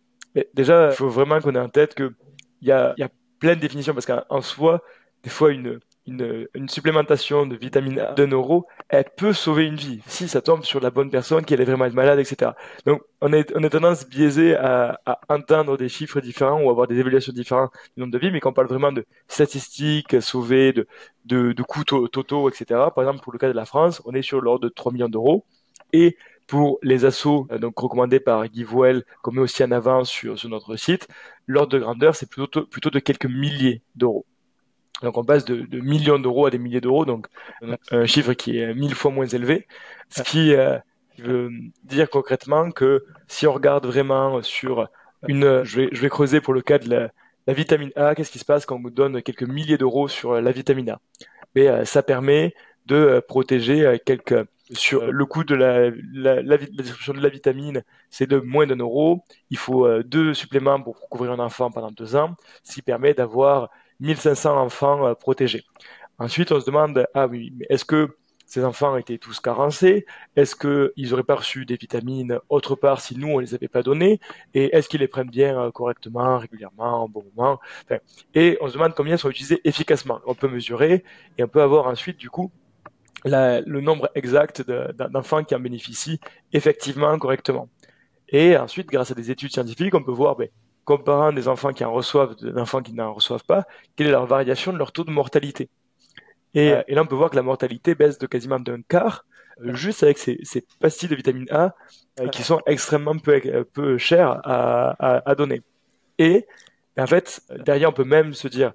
déjà, il faut vraiment qu'on ait en tête que il y a plein de définitions parce qu'en soi, des fois, une supplémentation de vitamine A d'un euro, elle peut sauver une vie si ça tombe sur la bonne personne, qui allait vraiment être malade, etc. Donc, on est tendance biaisée à entendre des chiffres différents ou avoir des évaluations différentes du nombre de vies, mais quand on parle vraiment de statistiques sauvées, de coûts totaux, etc. Par exemple, pour le cas de la France, on est sur l'ordre de 3 millions d'euros. Et pour les assos, donc recommandés par Guy Voel, qu'on met aussi en avant sur notre site, l'ordre de grandeur, c'est plutôt de quelques milliers d'euros. Donc on passe de millions d'euros à des milliers d'euros, donc un chiffre qui est 1000 fois moins élevé, ce qui veut dire concrètement que si on regarde vraiment sur je vais creuser pour le cas de la vitamine A, qu'est-ce qui se passe quand on vous donne quelques milliers d'euros sur la vitamine A? Mais ça permet de protéger quelques sur le coût de la distribution de la vitamine, c'est de moins d'1 euro. Il faut 2 suppléments pour couvrir un enfant pendant 2 ans, ce qui permet d'avoir 1500 enfants protégés. Ensuite, on se demande, ah oui, mais est-ce que ces enfants étaient tous carencés? Est-ce qu'ils n'auraient pas reçu des vitamines autre part si nous, on les avait pas données? Et est-ce qu'ils les prennent bien correctement, régulièrement, au bon moment? Enfin, et on se demande combien sont utilisés efficacement. On peut mesurer et on peut avoir ensuite, du coup, le nombre exact d'enfants qui en bénéficient effectivement correctement. Et ensuite, grâce à des études scientifiques, on peut voir, comparant des enfants qui en reçoivent, des enfants qui n'en reçoivent pas, quelle est leur variation de leur taux de mortalité. Et là, on peut voir que la mortalité baisse de quasiment d'un quart, juste avec ces pastilles de vitamine A qui sont extrêmement peu chères à donner. Et en fait, derrière, on peut même se dire,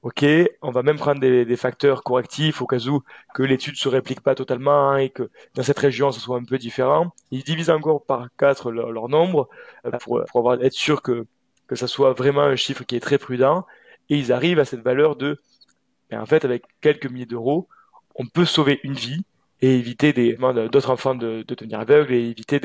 ok, on va même prendre des facteurs correctifs au cas où que l'étude se réplique pas totalement et que dans cette région, ce soit un peu différent. Ils divisent encore par 4 leur nombre pour être sûr que ça soit vraiment un chiffre qui est très prudent. Et ils arrivent à cette valeur de... Et en fait, avec quelques milliers d'euros, on peut sauver une vie et éviter d'autres enfants de devenir aveugles et éviter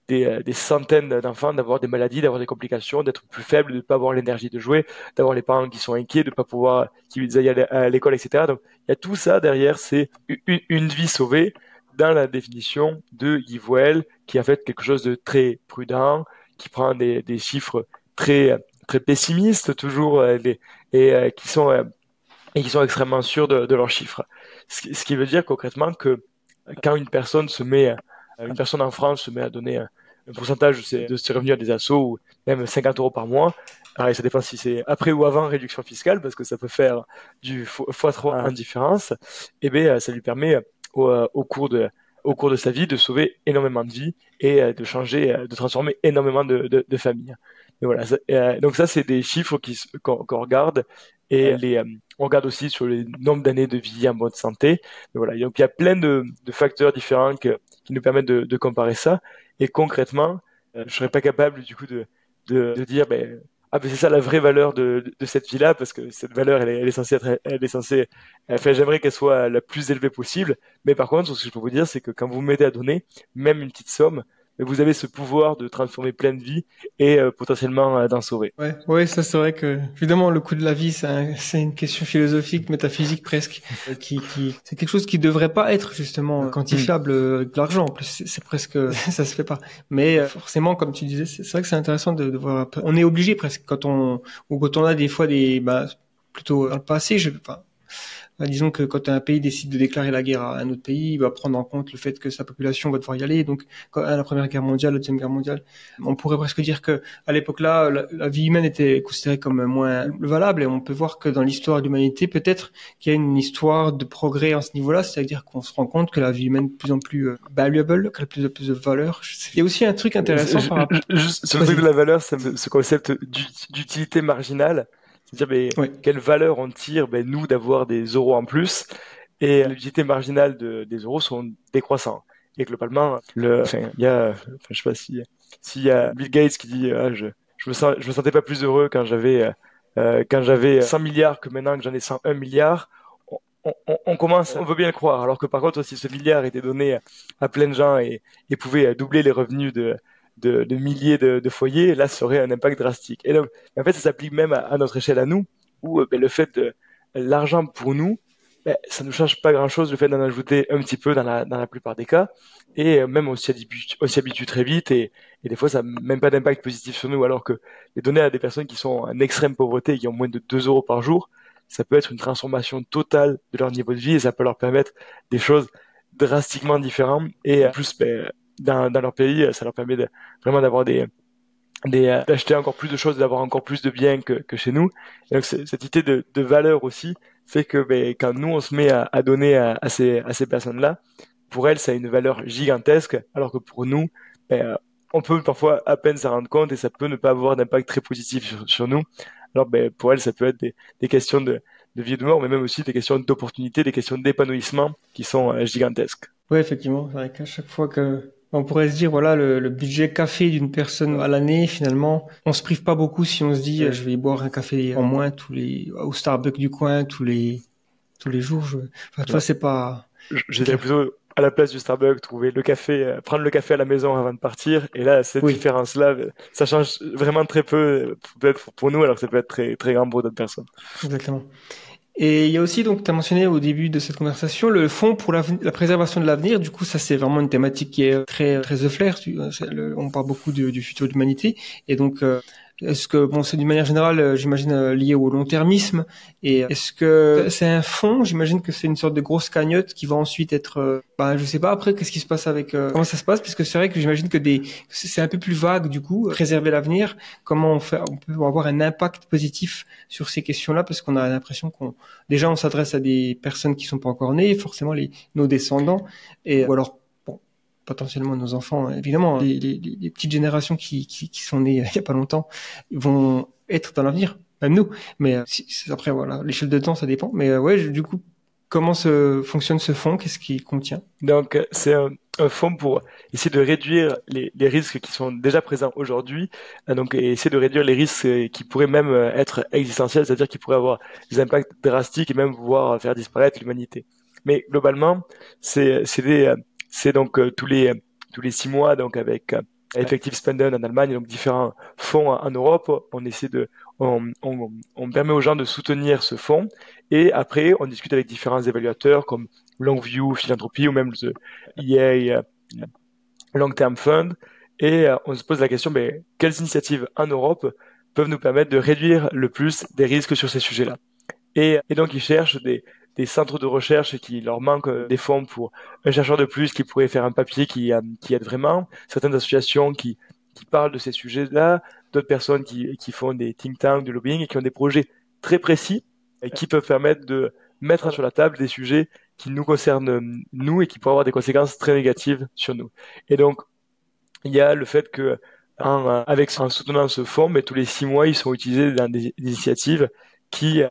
des centaines d'enfants d'avoir des maladies, d'avoir des complications, d'être plus faibles, de ne pas avoir l'énergie de jouer, d'avoir les parents qui sont inquiets, de ne pas pouvoir qu'ils aillent à l'école, etc. Donc, il y a tout ça derrière, c'est une vie sauvée dans la définition de Guy Voel, qui a fait quelque chose de très prudent, qui prend des chiffres très, très pessimistes, toujours, qui sont extrêmement sûrs de leurs chiffres. Ce qui veut dire concrètement que quand une personne en France se met à donner un pourcentage de ses revenus à des assos, ou même 50 euros par mois, pareil, ça dépend si c'est après ou avant réduction fiscale, parce que ça peut faire du x3 en différence, et bien ça lui permet au cours de sa vie de sauver énormément de vies et de transformer énormément de familles. Et voilà, donc ça c'est des chiffres qu'on regarde, et on regarde aussi sur le nombre d'années de vie en bonne santé. Mais voilà, donc il y a plein de facteurs différents qui nous permettent de comparer ça. Et concrètement, je serais pas capable du coup de dire c'est ça la vraie valeur de cette vie-là, parce que cette valeur elle est censée enfin, j'aimerais qu'elle soit la plus élevée possible. Mais par contre, ce que je peux vous dire, c'est que quand vous vous mettez à donner même une petite somme, vous avez ce pouvoir de transformer plein de vies et potentiellement d'en sauver. Ouais, ça c'est vrai que évidemment le coût de la vie c'est une question philosophique, métaphysique presque, qui c'est quelque chose qui devrait pas être justement quantifiable avec de l'argent. En plus c'est presque ça se fait pas. Mais forcément, comme tu disais, c'est vrai que c'est intéressant de voir. On est obligé presque quand on a des fois plutôt dans le passé, disons que quand un pays décide de déclarer la guerre à un autre pays, il va prendre en compte le fait que sa population va devoir y aller. Donc, à la Première Guerre mondiale, la Deuxième Guerre mondiale, on pourrait presque dire que à l'époque-là, la vie humaine était considérée comme moins valable. Et on peut voir que dans l'histoire de l'humanité, peut-être qu'il y a une histoire de progrès à ce niveau-là, c'est-à-dire qu'on se rend compte que la vie humaine est de plus en plus valuable, qu'elle a de plus en plus de valeur. Il y a aussi un truc intéressant par rapport... Juste sur le truc de la valeur, ce concept d'utilité marginale. C'est-à-dire, quelle valeur on tire, nous, d'avoir des euros en plus, et l'utilité marginale des euros sont décroissants. Et globalement, je sais pas s'il y a Bill Gates qui dit, je me sentais pas plus heureux quand j'avais 100 milliards que maintenant que j'en ai 101 milliards. On veut bien le croire. Alors que par contre, si ce milliard était donné à plein de gens et pouvait doubler les revenus de milliers de foyers, là, ça aurait un impact drastique. Et donc, en fait, ça s'applique même à notre échelle à nous, où le fait de l'argent pour nous, ça ne change pas grand-chose, le fait d'en ajouter un petit peu dans la plupart des cas, et même on s'y habitue très vite, et des fois, ça n'a même pas d'impact positif sur nous, alors que les donner à des personnes qui sont en extrême pauvreté et qui ont moins de 2 euros par jour, ça peut être une transformation totale de leur niveau de vie, et ça peut leur permettre des choses drastiquement différentes, et en plus, dans leur pays, ça leur permet vraiment d'avoir d'acheter encore plus de choses, d'avoir encore plus de biens que chez nous. Et donc cette idée de valeur aussi fait que quand nous on se met à donner à ces personnes-là, pour elles ça a une valeur gigantesque, alors que pour nous, on peut parfois à peine s'en rendre compte, et ça peut ne pas avoir d'impact très positif sur nous. Alors pour elles ça peut être des questions de vie et de mort, mais même aussi des questions d'opportunité, des questions d'épanouissement qui sont gigantesques. Oui, effectivement, c'est vrai qu'à chaque fois on pourrait se dire, voilà, le budget café d'une personne à l'année, finalement, on se prive pas beaucoup si on se dit, je vais boire un café en moins au Starbucks du coin tous les jours. Enfin, toi, c'est pas... Je dirais plutôt, à la place du Starbucks, trouver le café, prendre le café à la maison avant de partir. Et là, cette différence-là, ça change vraiment très peu, peut-être pour nous, alors que ça peut être très, très grand pour d'autres personnes. Exactement. Et il y a aussi, donc, tu as mentionné au début de cette conversation, le fonds pour la préservation de l'avenir. Du coup, ça, c'est vraiment une thématique qui est très, très the flair. On parle beaucoup du futur de l'humanité. Et donc, est-ce que, bon, c'est d'une manière générale, j'imagine, lié au long-termisme. Et est-ce que c'est un fonds? J'imagine que c'est une sorte de grosse cagnotte qui va ensuite être, je sais pas après, qu'est-ce qui se passe avec, comment ça se passe? Puisque c'est vrai que j'imagine que c'est un peu plus vague, du coup, préserver l'avenir. Comment on peut avoir un impact positif sur ces questions-là? Parce qu'on a l'impression déjà, on s'adresse à des personnes qui sont pas encore nées, forcément nos descendants, ou alors, potentiellement nos enfants, évidemment, les petites générations qui sont nées il y a pas longtemps vont être dans l'avenir, même nous. Mais après, voilà, l'échelle de temps, ça dépend. Mais du coup, comment fonctionne ce fonds? Qu'est-ce qu'il contient? Donc, c'est un fonds pour essayer de réduire les risques qui sont déjà présents aujourd'hui, donc et essayer de réduire les risques qui pourraient même être existentiels, c'est-à-dire qui pourraient avoir des impacts drastiques et même pouvoir faire disparaître l'humanité. Mais globalement, c'est donc tous les 6 mois, donc avec Effective Spenden en Allemagne, donc différents fonds en Europe, on permet aux gens de soutenir ce fonds, et après on discute avec différents évaluateurs comme Longview Philanthropy ou même le EA Long Term Fund, et on se pose la question, quelles initiatives en Europe peuvent nous permettre de réduire le plus des risques sur ces sujets-là. Et donc ils cherchent des centres de recherche qui leur manquent des fonds pour un chercheur de plus qui pourrait faire un papier qui aide vraiment, certaines associations qui parlent de ces sujets-là, d'autres personnes qui font des think tanks, du lobbying et qui ont des projets très précis et qui peuvent permettre de mettre sur la table des sujets qui nous concernent nous et qui pourraient avoir des conséquences très négatives sur nous. Et donc, il y a le fait que en soutenant ce fonds, tous les 6 mois, ils sont utilisés dans des initiatives qui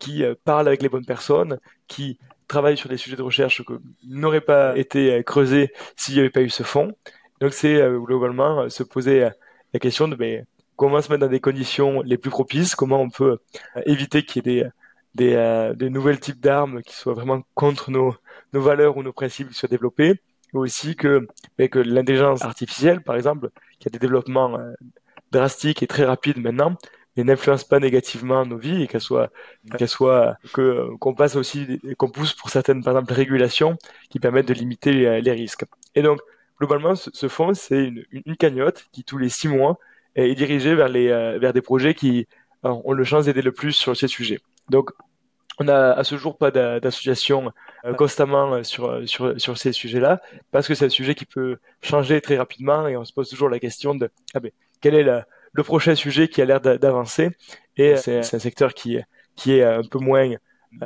parlent avec les bonnes personnes, qui travaillent sur des sujets de recherche qui n'auraient pas été creusés s'il n'y avait pas eu ce fonds. Donc c'est globalement se poser la question de comment se mettre dans des conditions les plus propices, comment on peut éviter qu'il y ait des nouveaux types d'armes qui soient vraiment contre nos valeurs ou nos principes qui soient développés, et aussi que l'intelligence artificielle, par exemple, qui a des développements drastiques et très rapides maintenant, et n'influence pas négativement nos vies, et qu'on passe aussi, qu'on pousse pour certaines, par exemple, régulations qui permettent de limiter les risques. Et donc, globalement, ce fonds, c'est une cagnotte qui, tous les 6 mois, est dirigée vers des projets qui ont le chance d'aider le plus sur ces sujets. Donc, on a à ce jour pas d'association constamment sur ces sujets-là, parce que c'est un sujet qui peut changer très rapidement, et on se pose toujours la question de quel est le prochain sujet qui a l'air d'avancer. Et c'est un secteur qui est un peu moins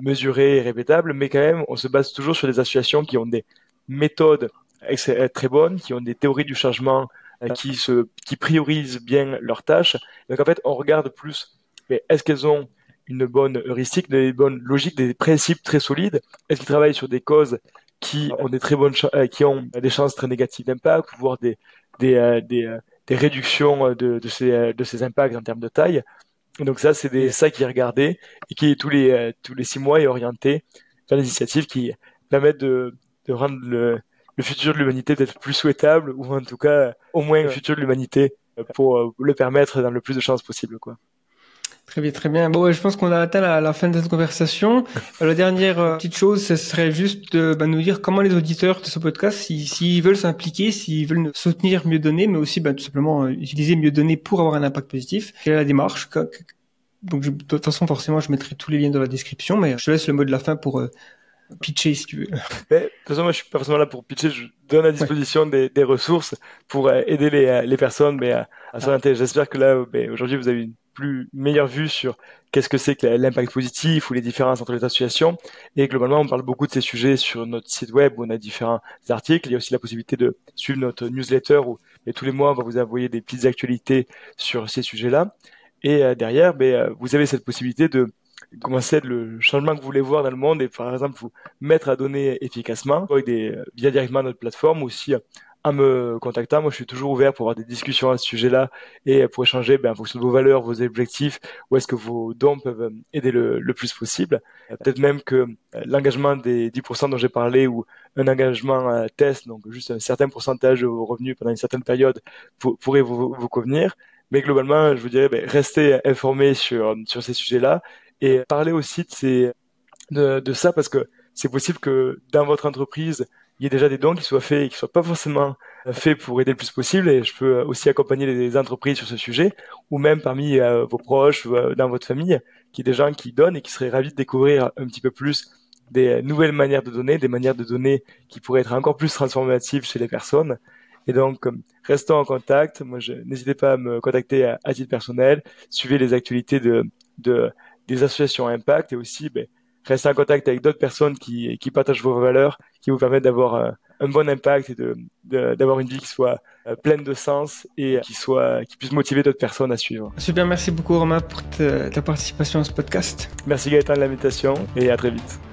mesuré et répétable, mais quand même, on se base toujours sur des associations qui ont des méthodes très bonnes, qui ont des théories du changement qui priorisent bien leurs tâches. Donc en fait, on regarde plus, est-ce qu'elles ont une bonne heuristique, des bonnes logiques, des principes très solides? Est-ce qu'ils travaillent sur des causes qui ont qui ont des chances très négatives d'impact, voire des réductions de ces impacts en termes de taille? Et donc ça, c'est ça qui est regardé et qui tous les 6 mois est orienté vers des initiatives qui permettent de rendre le futur de l'humanité peut-être plus souhaitable, ou en tout cas au moins le futur de l'humanité pour le permettre dans le plus de chances possible, quoi. Très bien, très bien. Bon, je pense qu'on a atteint la fin de cette conversation. La dernière petite chose, ce serait juste de nous dire comment les auditeurs de ce podcast, s'ils veulent s'impliquer, s'ils veulent soutenir Mieux Donner, mais aussi tout simplement utiliser Mieux Donner pour avoir un impact positif. Quelle est la démarche? Donc, de toute façon, forcément, je mettrai tous les liens dans la description, mais je te laisse le mot de la fin pour pitcher si tu veux. De toute façon, moi, je suis pas forcément là pour pitcher. Je donne à disposition des ressources pour aider les personnes à s'orienter. J'espère que là, aujourd'hui, vous avez une meilleure vue sur qu'est-ce que c'est que l'impact positif ou les différences entre les associations. Et globalement, on parle beaucoup de ces sujets sur notre site web où on a différents articles. Il y a aussi la possibilité de suivre notre newsletter où tous les mois, on va vous envoyer des petites actualités sur ces sujets-là. Et derrière, vous avez cette possibilité de commencer le changement que vous voulez voir dans le monde et par exemple vous mettre à donner efficacement via directement notre plateforme, ou aussi en me contactant. Moi, je suis toujours ouvert pour avoir des discussions à ce sujet-là et pour échanger en fonction de vos valeurs, vos objectifs, où est-ce que vos dons peuvent aider le plus possible. Peut-être même que l'engagement des 10% dont j'ai parlé ou un engagement test, donc juste un certain pourcentage de vos revenus pendant une certaine période pourrait vous convenir. Mais globalement, je vous dirais, restez informés sur ces sujets-là et parlez aussi de ça parce que c'est possible que dans votre entreprise, il y ait déjà des dons qui soient faits et qui soient pas forcément faits pour aider le plus possible. Et je peux aussi accompagner les entreprises sur ce sujet ou même parmi vos proches ou dans votre famille, qui est des gens qui donnent et qui seraient ravis de découvrir un petit peu plus des nouvelles manières de donner, des manières de donner qui pourraient être encore plus transformatives chez les personnes. Et donc, restons en contact. Moi, n'hésitez pas à me contacter à titre personnel. Suivez les actualités des associations à impact et aussi, restez en contact avec d'autres personnes qui partagent vos valeurs, qui vous permettent d'avoir un bon impact et d'avoir une vie qui soit pleine de sens et qui puisse motiver d'autres personnes à suivre. Super, merci beaucoup Romain pour ta participation à ce podcast. Merci Gaëtan de l'invitation et à très vite.